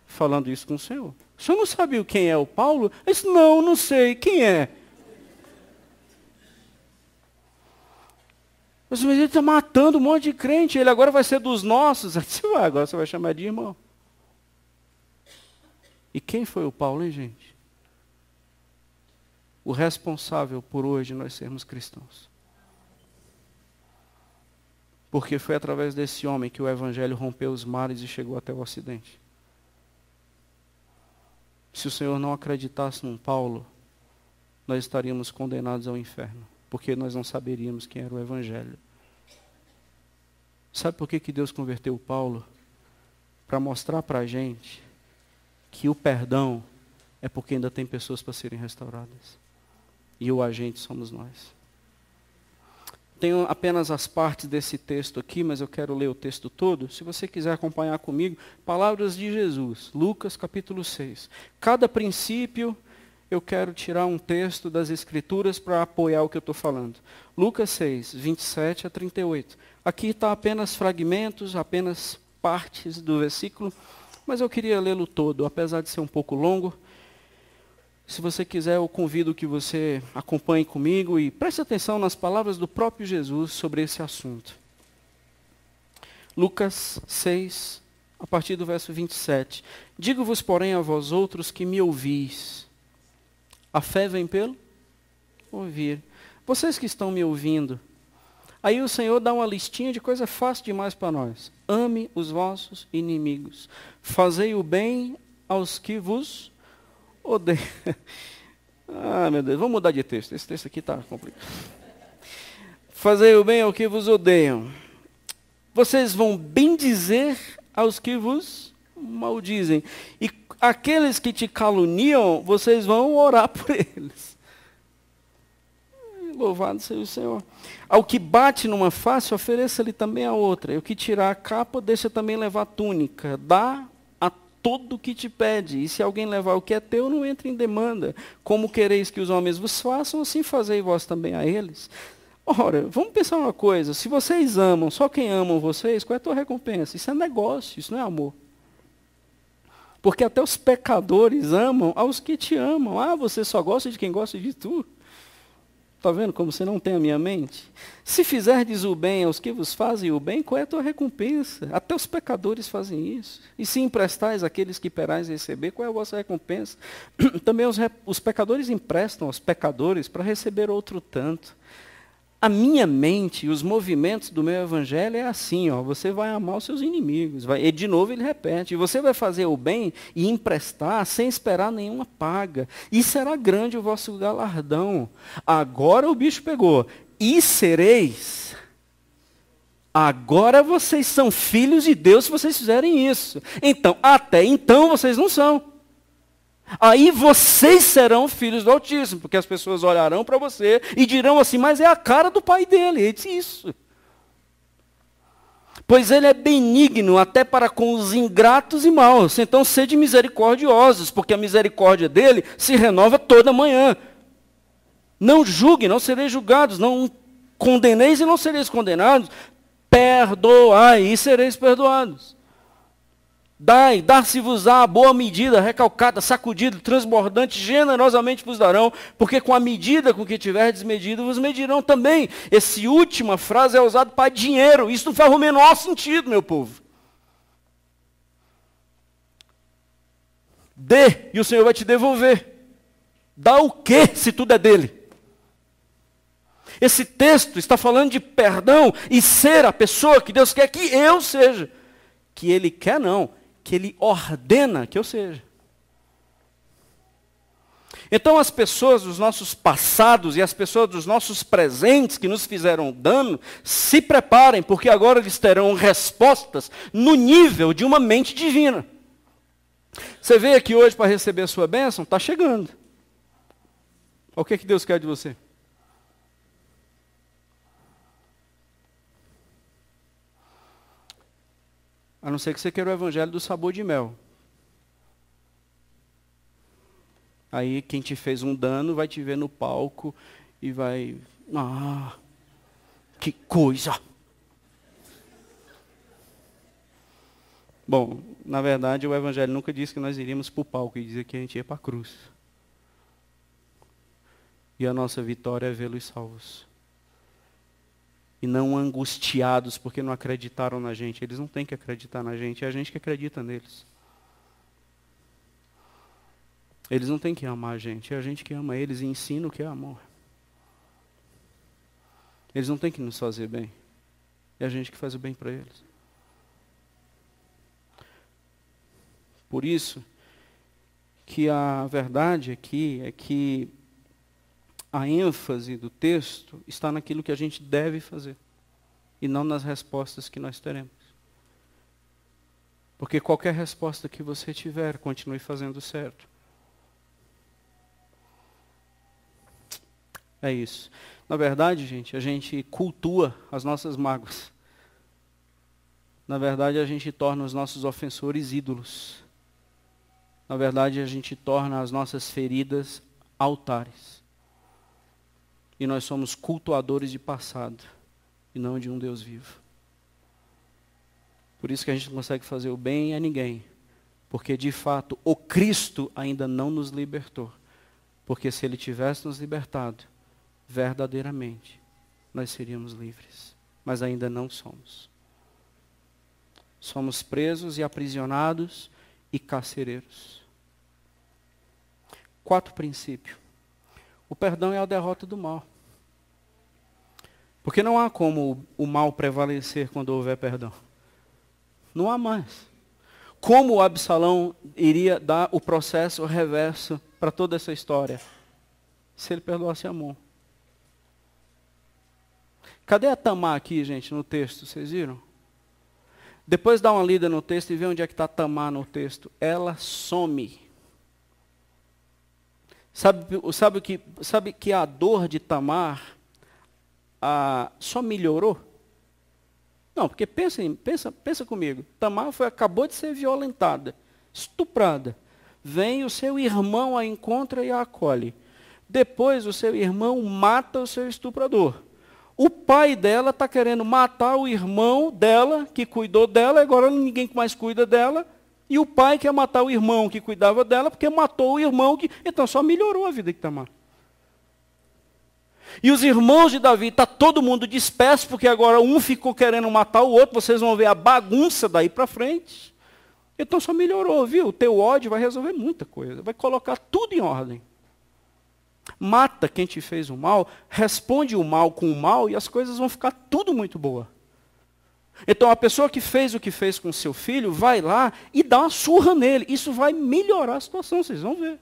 Falando isso com o Senhor. O senhor não sabia quem é o Paulo? Ele disse: não sei. Quem é? Mas ele está matando um monte de crente, ele agora vai ser dos nossos. Eu disse: agora você vai chamar de irmão. E quem foi o Paulo, hein, gente? O responsável por hoje nós sermos cristãos. Porque foi através desse homem que o Evangelho rompeu os mares e chegou até o Ocidente. Se o Senhor não acreditasse num Paulo, nós estaríamos condenados ao inferno, porque nós não saberíamos quem era o Evangelho. Sabe por que Deus converteu o Paulo? Para mostrar para a gente que o perdão é porque ainda tem pessoas para serem restauradas. E o agente somos nós. Tenho apenas as partes desse texto aqui, mas eu quero ler o texto todo. Se você quiser acompanhar comigo, palavras de Jesus, Lucas capítulo 6. Cada princípio eu quero tirar um texto das Escrituras para apoiar o que eu estou falando. Lucas 6, 27 a 38. Aqui está apenas fragmentos, apenas partes do versículo, mas eu queria lê-lo todo, apesar de ser um pouco longo. Se você quiser, eu convido que você acompanhe comigo e preste atenção nas palavras do próprio Jesus sobre esse assunto. Lucas 6, a partir do verso 27. Digo-vos, porém, a vós outros que me ouvis. A fé vem pelo ouvir. Vocês que estão me ouvindo, aí o Senhor dá uma listinha de coisa fácil demais para nós. Ame os vossos inimigos. Fazei o bem aos que vos odeiam. Ah, meu Deus, vamos mudar de texto. Esse texto aqui está complicado. Fazei o bem ao que vos odeiam. Vocês vão bendizer aos que vos maldizem. E aqueles que te caluniam, vocês vão orar por eles. Louvado seja o Senhor. Ao que bate numa face, ofereça-lhe também a outra. E o que tirar a capa, deixa também levar a túnica. Dá a todo o que te pede. E se alguém levar o que é teu, não entre em demanda. Como quereis que os homens vos façam, assim fazei vós também a eles. Ora, vamos pensar uma coisa. Se vocês amam, só quem amam vocês, qual é a tua recompensa? Isso é negócio, isso não é amor. Porque até os pecadores amam aos que te amam. Ah, você só gosta de quem gosta de tu. Está vendo como você não tem a minha mente? Se fizerdes o bem aos que vos fazem o bem, qual é a tua recompensa? Até os pecadores fazem isso. E se emprestais àqueles que perais receber, qual é a vossa recompensa? Também os pecadores emprestam aos pecadores para receber outro tanto. A minha mente, os movimentos do meu evangelho é assim, ó, você vai amar os seus inimigos. E de novo ele repete, você vai fazer o bem e emprestar sem esperar nenhuma paga. E será grande o vosso galardão. Agora o bicho pegou. E sereis. Agora vocês são filhos de Deus se vocês fizerem isso. Então, até então vocês não são. Aí vocês serão filhos do Altíssimo, porque as pessoas olharão para você e dirão assim, mas é a cara do pai dele. Ele disse isso. Pois ele é benigno até para com os ingratos e maus. Então sede misericordiosos, porque a misericórdia dele se renova toda manhã. Não julguem, não sereis julgados. Não condeneis e não sereis condenados. Perdoai e sereis perdoados. Dai, dar-se-vos-á a boa medida, recalcada, sacudida, transbordante, generosamente vos darão, porque com a medida com que tiverdes medido, vos medirão também. Essa última frase é usada para dinheiro. Isso não faz o menor sentido, meu povo. Dê, e o Senhor vai te devolver. Dá o quê se tudo é dele? Esse texto está falando de perdão e ser a pessoa que Deus quer que eu seja. Que Ele quer não, que Ele ordena que eu seja. Então as pessoas dos nossos passados e as pessoas dos nossos presentes que nos fizeram dano, se preparem, porque agora eles terão respostas no nível de uma mente divina. Você veio aqui hoje para receber a sua bênção? Está chegando. O que Deus quer de você? A não ser que você queira o evangelho do sabor de mel. Aí quem te fez um dano vai te ver no palco e vai... Ah, que coisa! Bom, na verdade o evangelho nunca disse que nós iríamos para o palco, ele dizia que a gente ia para a cruz. E a nossa vitória é vê-los salvos. E não angustiados porque não acreditaram na gente. Eles não têm que acreditar na gente, é a gente que acredita neles. Eles não têm que amar a gente, é a gente que ama eles e ensina o que é amor. Eles não têm que nos fazer bem, é a gente que faz o bem para eles. Por isso que a verdade aqui é que a ênfase do texto está naquilo que a gente deve fazer e não nas respostas que nós teremos. Porque qualquer resposta que você tiver, continue fazendo certo. É isso. Na verdade, gente, a gente cultua as nossas mágoas. Na verdade, a gente torna os nossos ofensores ídolos. Na verdade, a gente torna as nossas feridas altares. E nós somos cultuadores de passado, e não de um Deus vivo. Por isso que a gente não consegue fazer o bem a ninguém. Porque, de fato, o Cristo ainda não nos libertou. Porque se Ele tivesse nos libertado, verdadeiramente, nós seríamos livres. Mas ainda não somos. Somos presos e aprisionados e carcereiros. 4 princípios. O perdão é a derrota do mal. Porque não há como o mal prevalecer quando houver perdão. Não há mais. Como o Absalão iria dar o processo reverso para toda essa história? Se ele perdoasse Amon. Cadê a Tamar aqui, gente, no texto? Vocês viram? Depois dá uma lida no texto e vê onde é que está Tamar no texto. Ela some. Sabe que a dor de Tamar só melhorou? Não, porque pensa comigo. Tamar acabou de ser violentada, estuprada. Vem o seu irmão, a encontra e a acolhe. Depois o seu irmão mata o seu estuprador. O pai dela está querendo matar o irmão dela, que cuidou dela, agora ninguém mais cuida dela. E o pai quer matar o irmão que cuidava dela, porque matou o irmão que... Então só melhorou a vida de Tamar. E os irmãos de Davi, está todo mundo disperso, porque agora um ficou querendo matar o outro, vocês vão ver a bagunça daí para frente. Então só melhorou, viu? O teu ódio vai resolver muita coisa, vai colocar tudo em ordem. Mata quem te fez o mal, responde o mal com o mal e as coisas vão ficar tudo muito boa. Então a pessoa que fez o que fez com seu filho, vai lá e dá uma surra nele. Isso vai melhorar a situação, vocês vão ver.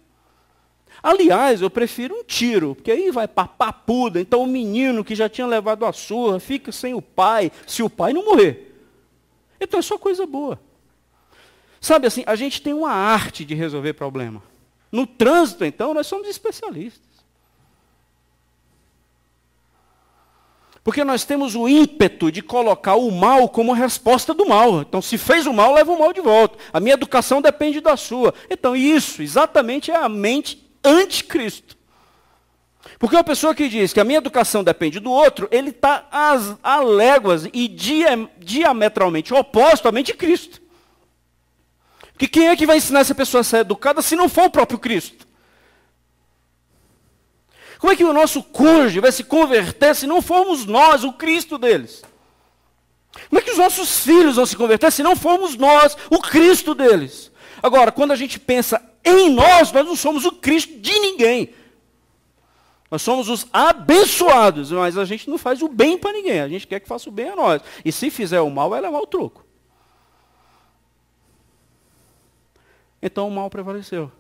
Aliás, eu prefiro um tiro, porque aí vai para papuda. Então o menino que já tinha levado a surra fica sem o pai, se o pai não morrer. Então é só coisa boa. Sabe assim, a gente tem uma arte de resolver problema. No trânsito, então, nós somos especialistas. Porque nós temos o ímpeto de colocar o mal como resposta do mal. Então, se fez o mal, leva o mal de volta. A minha educação depende da sua. Então, isso exatamente é a mente anticristo. Porque uma pessoa que diz que a minha educação depende do outro, ele está a léguas e diametralmente oposto à mente de Cristo. Porque quem é que vai ensinar essa pessoa a ser educada se não for o próprio Cristo? Como é que o nosso cônjuge vai se converter se não formos nós, o Cristo deles? Como é que os nossos filhos vão se converter se não formos nós, o Cristo deles? Agora, quando a gente pensa em nós não somos o Cristo de ninguém. Nós somos os abençoados, mas a gente não faz o bem para ninguém. A gente quer que faça o bem a nós. E se fizer o mal, vai levar o troco. Então o mal prevaleceu.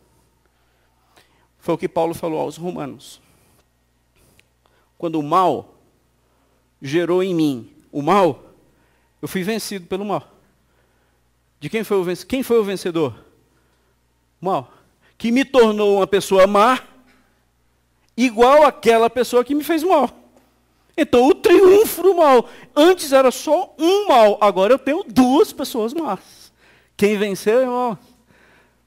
Foi o que Paulo falou aos Romanos. Quando o mal gerou em mim o mal, eu fui vencido pelo mal. De quem foi o vencedor? Quem foi o vencedor? O mal. Que me tornou uma pessoa má, igual àquela pessoa que me fez mal. Então o triunfo do mal. Antes era só um mal, agora eu tenho duas pessoas más. Quem venceu, irmão?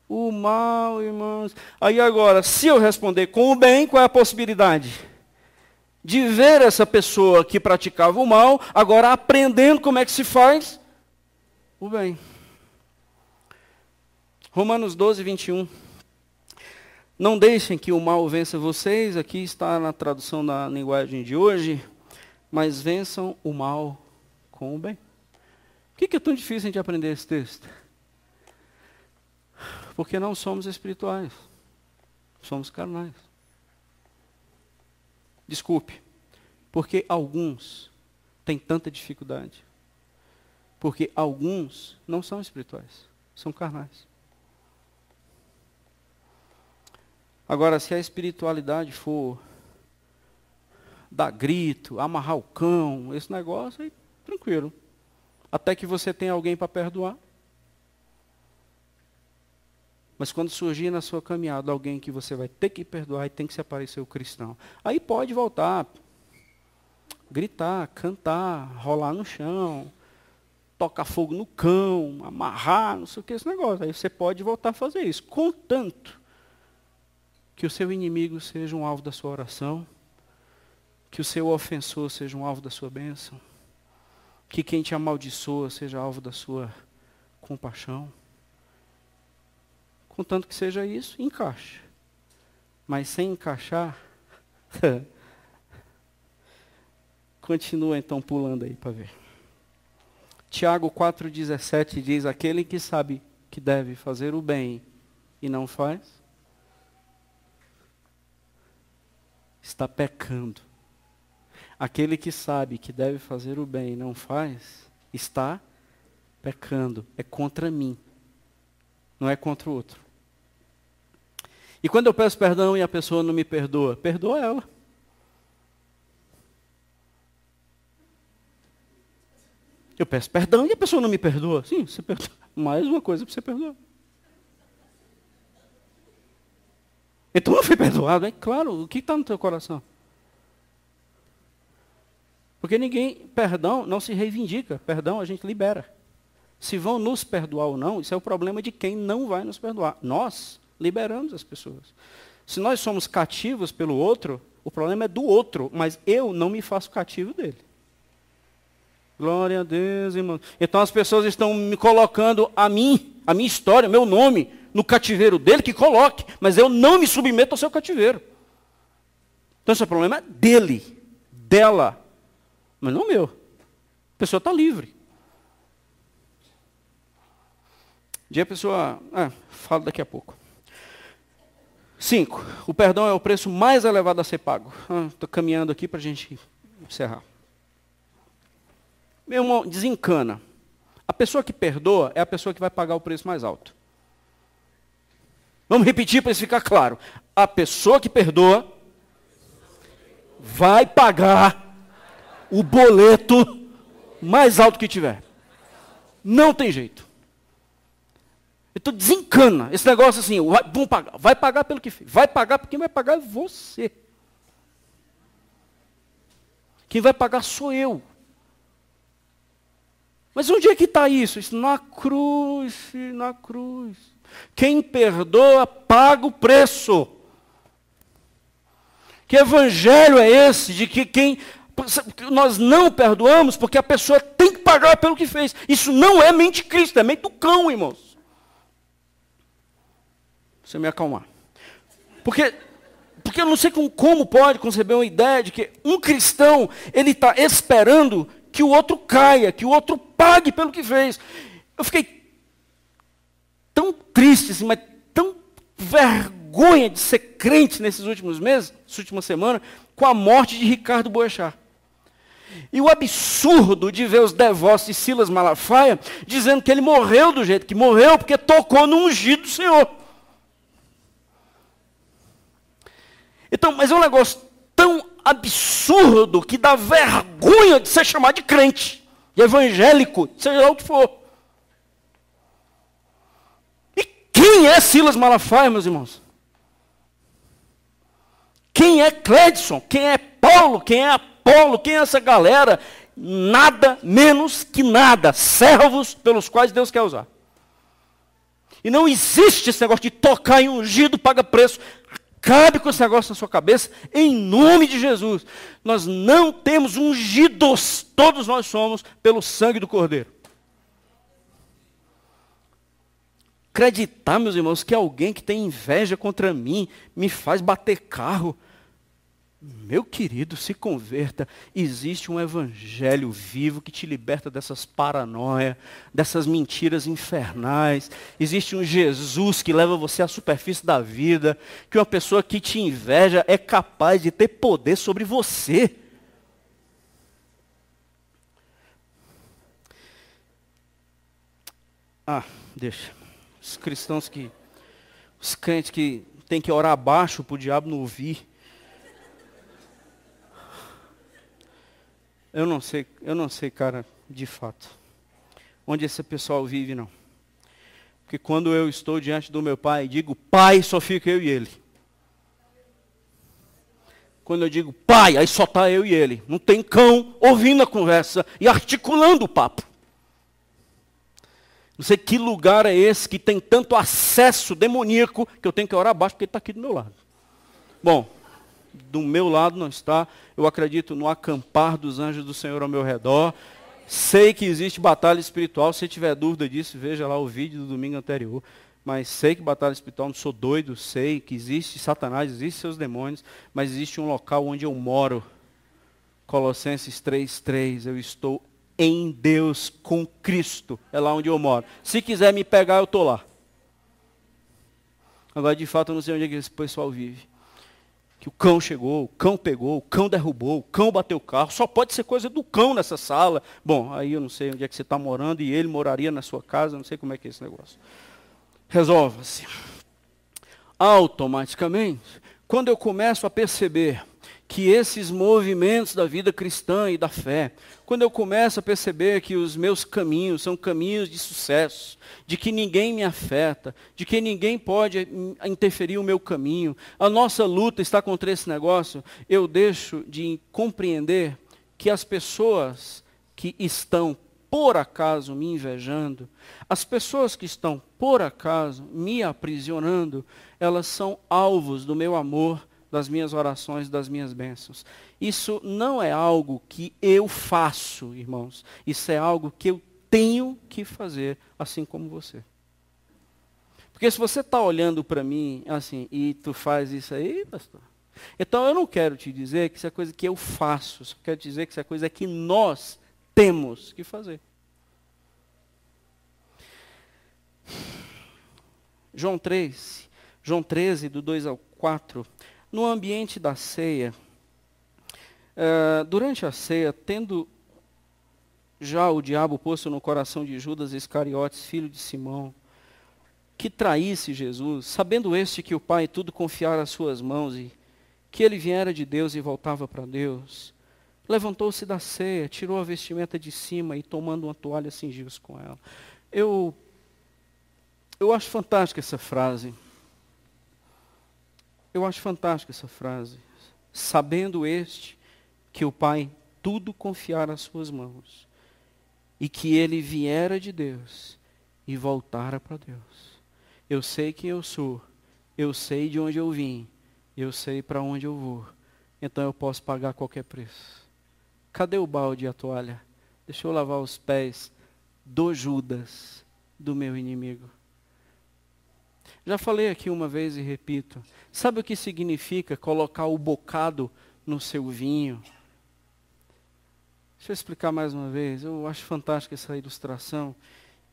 O mal, irmãos. Aí agora, se eu responder com o bem, qual é a possibilidade? De ver essa pessoa que praticava o mal, agora aprendendo como é que se faz o bem. Romanos 12, 21. Não deixem que o mal vença vocês, aqui está na tradução da linguagem de hoje, mas vençam o mal com o bem. Por que é tão difícil a gente aprender esse texto? Porque não somos espirituais, somos carnais. Desculpe, porque alguns têm tanta dificuldade. Porque alguns não são espirituais, são carnais. Agora, se a espiritualidade for dar grito, amarrar o cão, esse negócio, aí tranquilo. Até que você tenha alguém para perdoar. Mas quando surgir na sua caminhada alguém que você vai ter que perdoar e tem que se aparecer o cristão, aí pode voltar, gritar, cantar, rolar no chão, tocar fogo no cão, amarrar, não sei o que, esse negócio. Aí você pode voltar a fazer isso, contanto que o seu inimigo seja um alvo da sua oração, que o seu ofensor seja um alvo da sua bênção, que quem te amaldiçoa seja alvo da sua compaixão. Contanto que seja isso, encaixa. Mas sem encaixar, continua então pulando aí para ver. Tiago 4,17 diz, aquele que sabe que deve fazer o bem e não faz, está pecando. Aquele que sabe que deve fazer o bem e não faz, está pecando. É contra mim, não é contra o outro. E quando eu peço perdão e a pessoa não me perdoa, perdoa ela. Eu peço perdão e a pessoa não me perdoa. Sim, você perdoa. Mais uma coisa para você perdoar. Então não foi perdoado, é claro, o que está no teu coração? Porque perdão não se reivindica, perdão a gente libera. Se vão nos perdoar ou não, isso é o problema de quem não vai nos perdoar. Nós liberamos as pessoas. Se nós somos cativos pelo outro, o problema é do outro, mas eu não me faço cativo dele. Glória a Deus, irmão. Então as pessoas estão me colocando a minha história, meu nome, no cativeiro dele, que coloque, mas eu não me submeto ao seu cativeiro. Então esse é o problema dele, dela, mas não meu. A pessoa está livre. A pessoa, falo daqui a pouco. 5. O perdão é o preço mais elevado a ser pago. Estou caminhando aqui para a gente encerrar. Meu irmão, desencana. A pessoa que perdoa é a pessoa que vai pagar o preço mais alto. Vamos repetir para isso ficar claro. A pessoa que perdoa vai pagar o boleto mais alto que tiver. Não tem jeito. Então desencana. Esse negócio assim, vai pagar pelo que fez. Vai pagar porque quem vai pagar é você. Quem vai pagar sou eu. Mas onde é que está isso? Isso na cruz, na cruz. Quem perdoa, paga o preço. Que evangelho é esse de que nós não perdoamos porque a pessoa tem que pagar pelo que fez? Isso não é mente Cristo, é mente do cão, irmãos. Você me acalmar. Porque eu não sei como pode conceber uma ideia de que um cristão, ele está esperando que o outro caia, que o outro pague pelo que fez. Eu fiquei tão triste, assim, mas tão vergonhoso vergonha de ser crente nesses últimos meses, nessas últimas semanas, com a morte de Ricardo Boechat. E o absurdo de ver os devotos de Silas Malafaia dizendo que ele morreu do jeito que morreu porque tocou no ungido do Senhor. Então, mas é um negócio tão absurdo que dá vergonha de ser chamado de crente, de evangélico, seja lá o que for. E quem é Silas Malafaia, meus irmãos? Quem é Cledson? Quem é Paulo? Quem é Apolo? Quem é essa galera? Nada menos que nada, servos pelos quais Deus quer usar. E não existe esse negócio de tocar em ungido, paga preço. Cabe com esse negócio na sua cabeça, em nome de Jesus. Nós não temos ungidos, todos nós somos, pelo sangue do Cordeiro. Acreditar, meus irmãos, que alguém que tem inveja contra mim me faz bater carro. Meu querido, se converta. Existe um evangelho vivo que te liberta dessas paranoias, dessas mentiras infernais. Existe um Jesus que leva você à superfície da vida, que uma pessoa que te inveja é capaz de ter poder sobre você. Deixa. Os cristãos os crentes que tem que orar abaixo para o diabo não ouvir. Eu não sei, cara, de fato, onde esse pessoal vive, não. Porque quando eu estou diante do meu pai e digo, pai, só fica eu e ele. Quando eu digo, pai, aí só está eu e ele. Não tem cão ouvindo a conversa e articulando o papo. Não sei que lugar é esse que tem tanto acesso demoníaco que eu tenho que orar abaixo porque ele está aqui do meu lado. Bom, do meu lado não está. Eu acredito no acampar dos anjos do Senhor ao meu redor. Sei que existe batalha espiritual. Se tiver dúvida disso, veja lá o vídeo do domingo anterior. Mas sei que batalha espiritual, não sou doido. Sei que existe Satanás, existe seus demônios. Mas existe um local onde eu moro. Colossenses 3:3. Eu estou em Deus com Cristo. É lá onde eu moro. Se quiser me pegar, eu estou lá. Agora, de fato, eu não sei onde é que esse pessoal vive. Que o cão chegou, o cão pegou, o cão derrubou, o cão bateu o carro. Só pode ser coisa do cão nessa sala. Bom, aí eu não sei onde é que você está morando e ele moraria na sua casa. Não sei como é que é esse negócio. Resolva-se. Automaticamente, quando eu começo a perceber que esses movimentos da vida cristã e da fé, quando eu começo a perceber que os meus caminhos são caminhos de sucesso, de que ninguém me afeta, de que ninguém pode interferir o meu caminho, a nossa luta está contra esse negócio, eu deixo de compreender que as pessoas que estão por acaso me invejando, as pessoas que estão por acaso me aprisionando, elas são alvos do meu amor, das minhas orações, das minhas bênçãos. Isso não é algo que eu faço, irmãos. Isso é algo que eu tenho que fazer, assim como você. Porque se você está olhando para mim assim, e tu faz isso aí, pastor, então eu não quero te dizer que isso é coisa que eu faço, só quero te dizer que isso é coisa que nós temos que fazer. João 13, do 2 ao 4, no ambiente da ceia, durante a ceia, tendo já o diabo posto no coração de Judas Iscariotes, filho de Simão, que traísse Jesus, sabendo este que o Pai tudo confiara às suas mãos e que ele viera de Deus e voltava para Deus, levantou-se da ceia, tirou a vestimenta de cima e tomando uma toalha cingiu-se com ela. Eu acho fantástica essa frase. Eu acho fantástica essa frase. Sabendo este que o Pai tudo confiara às suas mãos e que ele viera de Deus e voltara para Deus. Eu sei quem eu sou, eu sei de onde eu vim, eu sei para onde eu vou, então eu posso pagar qualquer preço. Cadê o balde e a toalha? Deixa eu lavar os pés do Judas, do meu inimigo. Já falei aqui uma vez e repito. Sabe o que significa colocar o bocado no seu vinho? Deixa eu explicar mais uma vez. Eu acho fantástica essa ilustração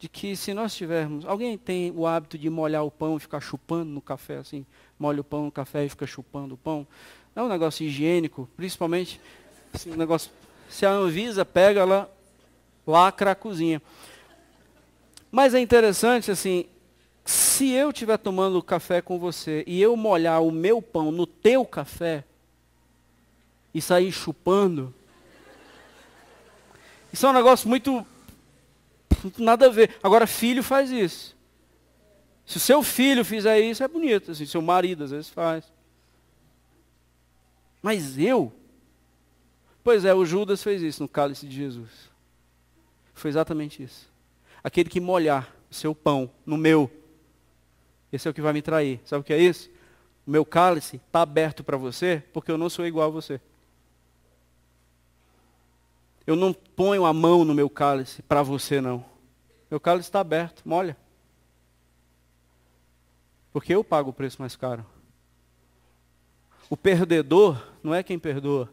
de que se nós tivermos... Alguém tem o hábito de molhar o pão e ficar chupando no café, assim? Molha o pão no café e fica chupando o pão. É um negócio higiênico, principalmente assim, um negócio... Se a Anvisa pega, ela lacra a cozinha. Mas é interessante, assim, se eu estiver tomando café com você e eu molhar o meu pão no teu café e sair chupando, isso é um negócio muito nada a ver. Agora, filho faz isso. Se o seu filho fizer isso, é bonito. Assim, seu marido às vezes faz. Mas eu? Pois é, o Judas fez isso no cálice de Jesus. Foi exatamente isso. Aquele que molhar o seu pão no meu, esse é o que vai me trair. Sabe o que é isso? O meu cálice está aberto para você, porque eu não sou igual a você. Eu não ponho a mão no meu cálice para você, não. Meu cálice está aberto, molha. Porque eu pago o preço mais caro. O perdedor não é quem perdoa.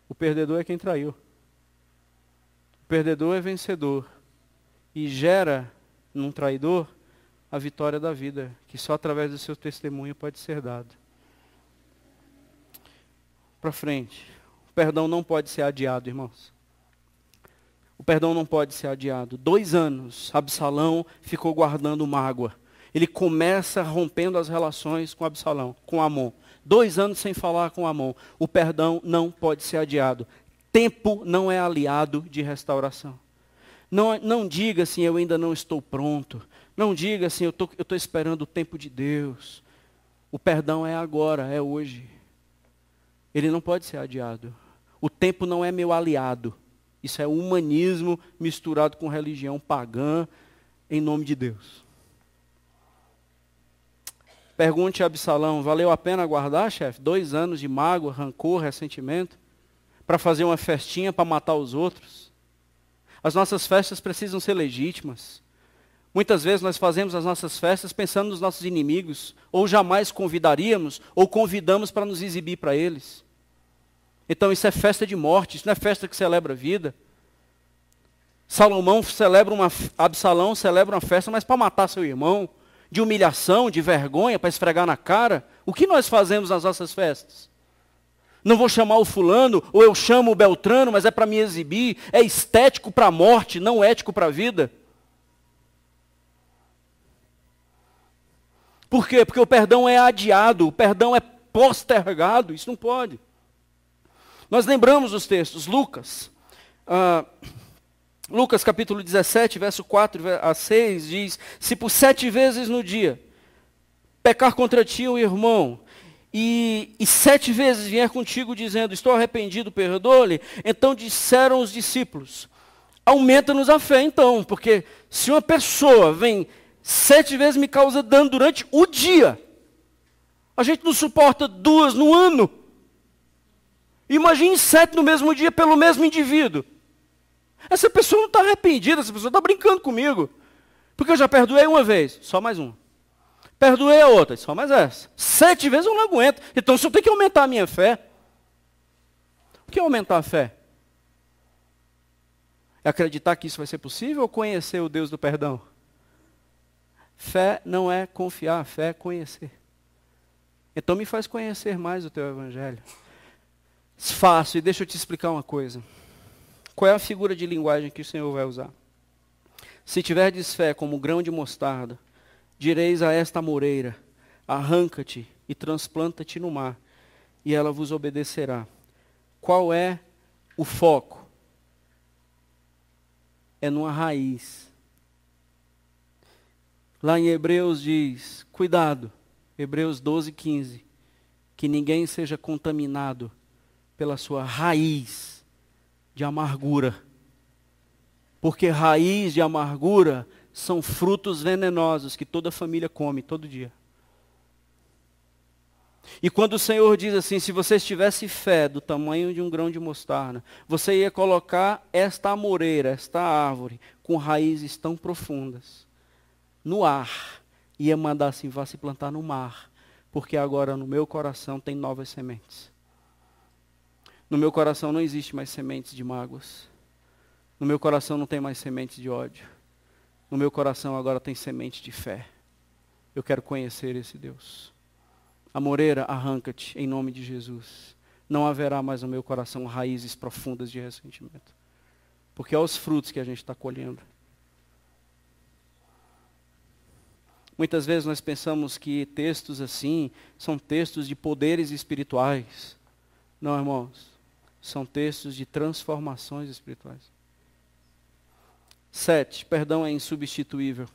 O perdedor é quem traiu. O perdedor é vencedor. E gera num traidor a vitória da vida, que só através do seu testemunho pode ser dado. Para frente. O perdão não pode ser adiado, irmãos. O perdão não pode ser adiado. 2 anos, Absalão ficou guardando mágoa. Ele começa rompendo as relações com Absalão, com Amon. 2 anos sem falar com Amon. O perdão não pode ser adiado. Tempo não é aliado de restauração. Não diga assim, eu ainda não estou pronto. Não diga assim, eu estou esperando o tempo de Deus. O perdão é agora, é hoje. Ele não pode ser adiado. O tempo não é meu aliado. Isso é humanismo misturado com religião pagã em nome de Deus. Pergunte a Absalão, valeu a pena aguardar, chefe? 2 anos de mágoa, rancor, ressentimento? Para fazer uma festinha para matar os outros? As nossas festas precisam ser legítimas. Muitas vezes nós fazemos as nossas festas pensando nos nossos inimigos, ou jamais convidaríamos, ou convidamos para nos exibir para eles. Então isso é festa de morte, isso não é festa que celebra a vida. Absalão celebra uma festa, mas para matar seu irmão, de humilhação, de vergonha, para esfregar na cara. O que nós fazemos nas nossas festas? Não vou chamar o fulano, ou eu chamo o Beltrano, mas é para me exibir, é estético para a morte, não ético para a vida. Por quê? Porque o perdão é adiado, o perdão é postergado, isso não pode. Nós lembramos os textos, Lucas capítulo 17, verso 4 a 6, diz, se por 7 vezes no dia pecar contra ti o irmão, e 7 vezes vier contigo dizendo, estou arrependido, perdoa-lhe, então disseram os discípulos, aumenta-nos a fé então, porque se uma pessoa vem 7 vezes me causa dano durante o dia, a gente não suporta 2 no ano. Imagine 7 no mesmo dia pelo mesmo indivíduo. Essa pessoa não está arrependida, essa pessoa está brincando comigo. Porque eu já perdoei uma vez, só mais uma. Perdoei a outra, só mais essa. 7 vezes eu não aguento. Então se eu tenho que aumentar a minha fé. O que é aumentar a fé? É acreditar que isso vai ser possível ou conhecer o Deus do perdão? Fé não é confiar, fé é conhecer. Então me faz conhecer mais o teu evangelho. Fácil, e deixa eu te explicar uma coisa. Qual é a figura de linguagem que o Senhor vai usar? Se tiverdes fé como grão de mostarda, direis a esta amoreira, arranca-te e transplanta-te no mar, e ela vos obedecerá. Qual é o foco? É numa raiz. Lá em Hebreus diz, cuidado, Hebreus 12, 15, que ninguém seja contaminado pela sua raiz de amargura. Porque raiz de amargura são frutos venenosos que toda família come todo dia. E quando o Senhor diz assim, se você tivesse fé do tamanho de um grão de mostarda, você ia colocar esta amoreira, esta árvore, com raízes tão profundas, no ar, ia mandar assim, vá se plantar no mar, porque agora no meu coração tem novas sementes. No meu coração não existe mais sementes de mágoas. No meu coração não tem mais sementes de ódio. no meu coração agora tem semente de fé. Eu quero conhecer esse Deus. Amoreira, arranca-te em nome de Jesus. Não haverá mais no meu coração raízes profundas de ressentimento. Porque olha os frutos que a gente está colhendo. Muitas vezes nós pensamos que textos assim são textos de poderes espirituais. Não, irmãos. São textos de transformações espirituais. 7. Perdão é insubstituível.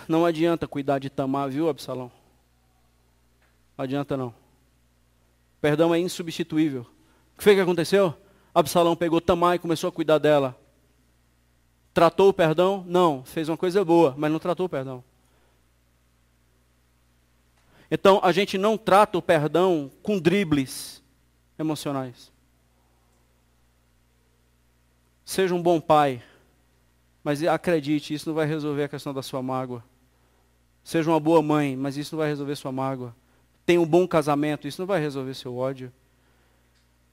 Não adianta cuidar de Tamar, viu, Absalão? Não adianta não. Perdão é insubstituível. O que foi que aconteceu? Absalão pegou Tamar e começou a cuidar dela. Tratou o perdão? Não. Fez uma coisa boa, mas não tratou o perdão. Então, a gente não trata o perdão com dribles emocionais. Seja um bom pai, mas acredite, isso não vai resolver a questão da sua mágoa. Seja uma boa mãe, mas isso não vai resolver sua mágoa. Tenha um bom casamento, isso não vai resolver seu ódio.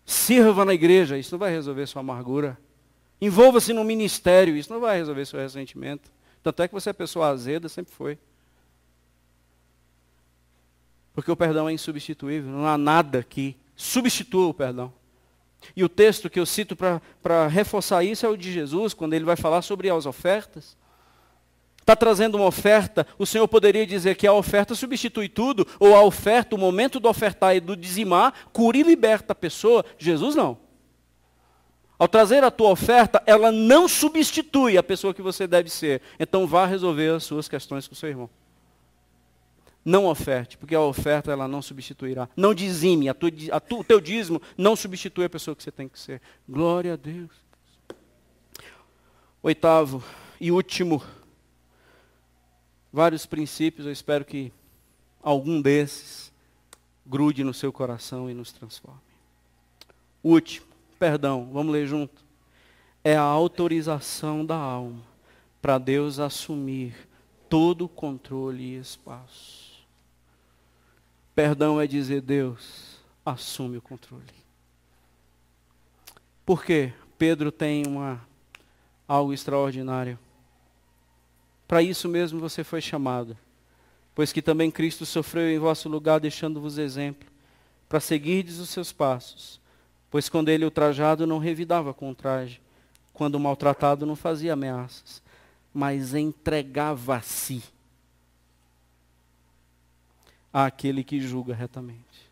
Sirva na igreja, isso não vai resolver sua amargura. Envolva-se no ministério, isso não vai resolver seu ressentimento. Tanto é que você é pessoa azeda, sempre foi. Porque o perdão é insubstituível, não há nada que substitua o perdão. E o texto que eu cito para reforçar isso é o de Jesus, quando ele vai falar sobre as ofertas. Está trazendo uma oferta, o Senhor poderia dizer que a oferta substitui tudo, ou a oferta, o momento do ofertar e do dizimar, cura e liberta a pessoa. Jesus não. Ao trazer a tua oferta, ela não substitui a pessoa que você deve ser. Então vá resolver as suas questões com o seu irmão. Não oferte, porque a oferta ela não substituirá. Não dizime, o teu dízimo não substitui a pessoa que você tem que ser. Glória a Deus. 8º e último. Vários princípios, eu espero que algum desses grude no seu coração e nos transforme. Último, perdão, vamos ler junto. É a autorização da alma para Deus assumir todo o controle e espaço. Perdão é dizer, Deus, assume o controle. Por quê? Pedro tem algo extraordinário. Para isso mesmo você foi chamado. Pois que também Cristo sofreu em vosso lugar, deixando-vos exemplo, para seguirdes os seus passos. Pois quando ele ultrajado não revidava com o traje, quando maltratado não fazia ameaças, mas entregava-se àquele que julga retamente.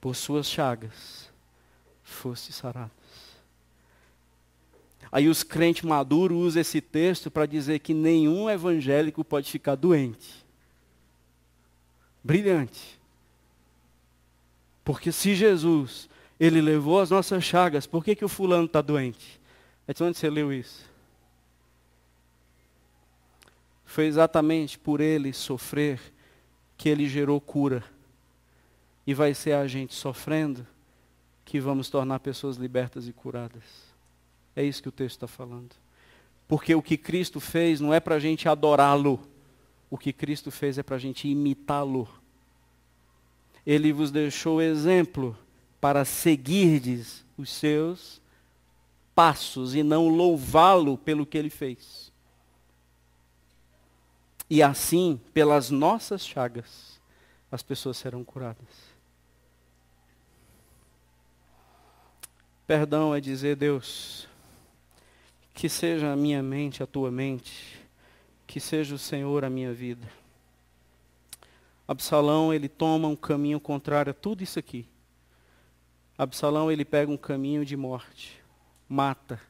Por suas chagas foste sarados. Aí os crentes maduros usam esse texto para dizer que nenhum evangélico pode ficar doente. Brilhante. Porque se Jesus, ele levou as nossas chagas, por que o fulano está doente? É de onde você leu isso? Foi exatamente por ele sofrer que ele gerou cura. E vai ser a gente sofrendo que vamos tornar pessoas libertas e curadas. É isso que o texto está falando. Porque o que Cristo fez não é para a gente adorá-lo. O que Cristo fez é para a gente imitá-lo. Ele vos deixou exemplo para seguirdes os seus passos e não louvá-lo pelo que ele fez. E assim, pelas nossas chagas, as pessoas serão curadas. Perdão é dizer, Deus, que seja a minha mente a tua mente, que seja o Senhor a minha vida. Absalão, ele toma um caminho contrário a tudo isso aqui. Absalão, ele pega um caminho de morte, mata,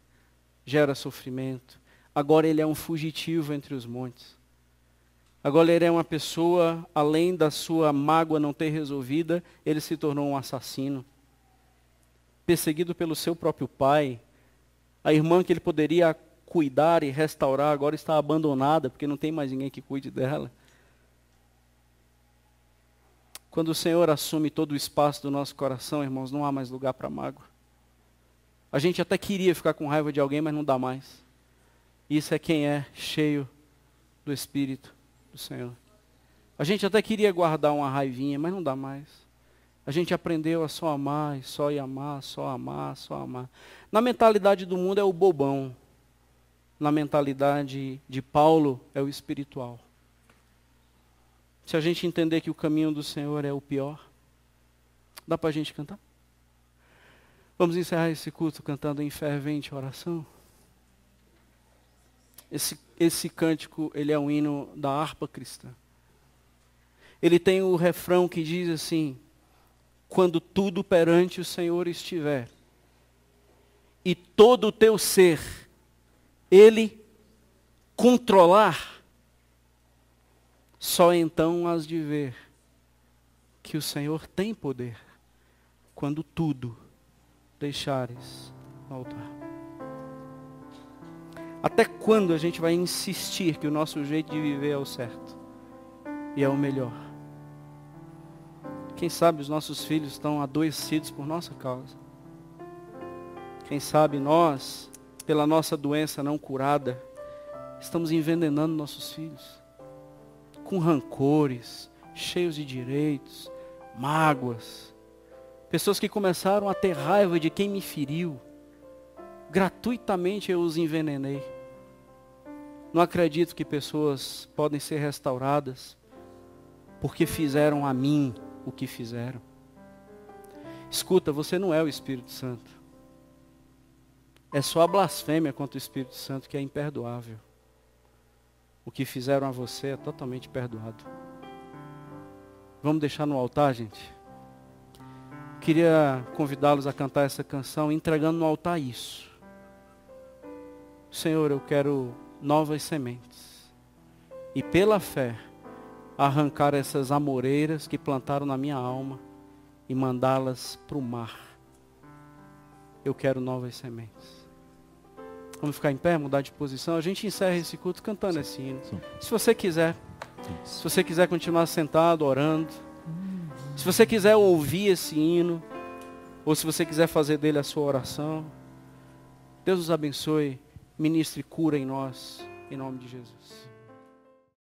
gera sofrimento. Agora ele é um fugitivo entre os montes. Agora ele é uma pessoa, além da sua mágoa não ter resolvida, ele se tornou um assassino. Perseguido pelo seu próprio pai. A irmã que ele poderia cuidar e restaurar agora está abandonada, porque não tem mais ninguém que cuide dela. Quando o Senhor assume todo o espaço do nosso coração, irmãos, não há mais lugar para mágoa. A gente até queria ficar com raiva de alguém, mas não dá mais. Isso é quem é cheio do Espírito do Senhor. A gente até queria guardar uma raivinha, mas não dá mais. A gente aprendeu a só amar, só amar, só amar, só amar. Na mentalidade do mundo é o bobão. Na mentalidade de Paulo é o espiritual. Se a gente entender que o caminho do Senhor é o pior, dá para a gente cantar? Vamos encerrar esse culto cantando em fervente oração? Esse cântico, ele é um hino da harpa cristã. Ele tem o refrão que diz assim: quando tudo perante o Senhor estiver, e todo o teu ser, Ele controlar, só então has de ver que o Senhor tem poder, quando tudo deixares no altar. Até quando a gente vai insistir que o nosso jeito de viver é o certo e é o melhor? Quem sabe os nossos filhos estão adoecidos por nossa causa. Quem sabe nós, pela nossa doença não curada, estamos envenenando nossos filhos. Com rancores, cheios de direitos, mágoas. Pessoas que começaram a ter raiva de quem me feriu. Gratuitamente eu os envenenei. Não acredito que pessoas podem ser restauradas porque fizeram a mim o que fizeram. Escuta, você não é o Espírito Santo. É só a blasfêmia contra o Espírito Santo que é imperdoável. O que fizeram a você é totalmente perdoado. Vamos deixar no altar, gente? Queria convidá-los a cantar essa canção entregando no altar isso. Senhor, eu quero novas sementes. E pela fé, arrancar essas amoreiras que plantaram na minha alma e mandá-las para o mar. Eu quero novas sementes. Vamos ficar em pé, mudar de posição. A gente encerra esse culto cantando esse hino. Se você quiser. Se você quiser continuar sentado, orando. Se você quiser ouvir esse hino. Ou se você quiser fazer dele a sua oração. Deus nos abençoe. Ministre cura em nós. Em nome de Jesus.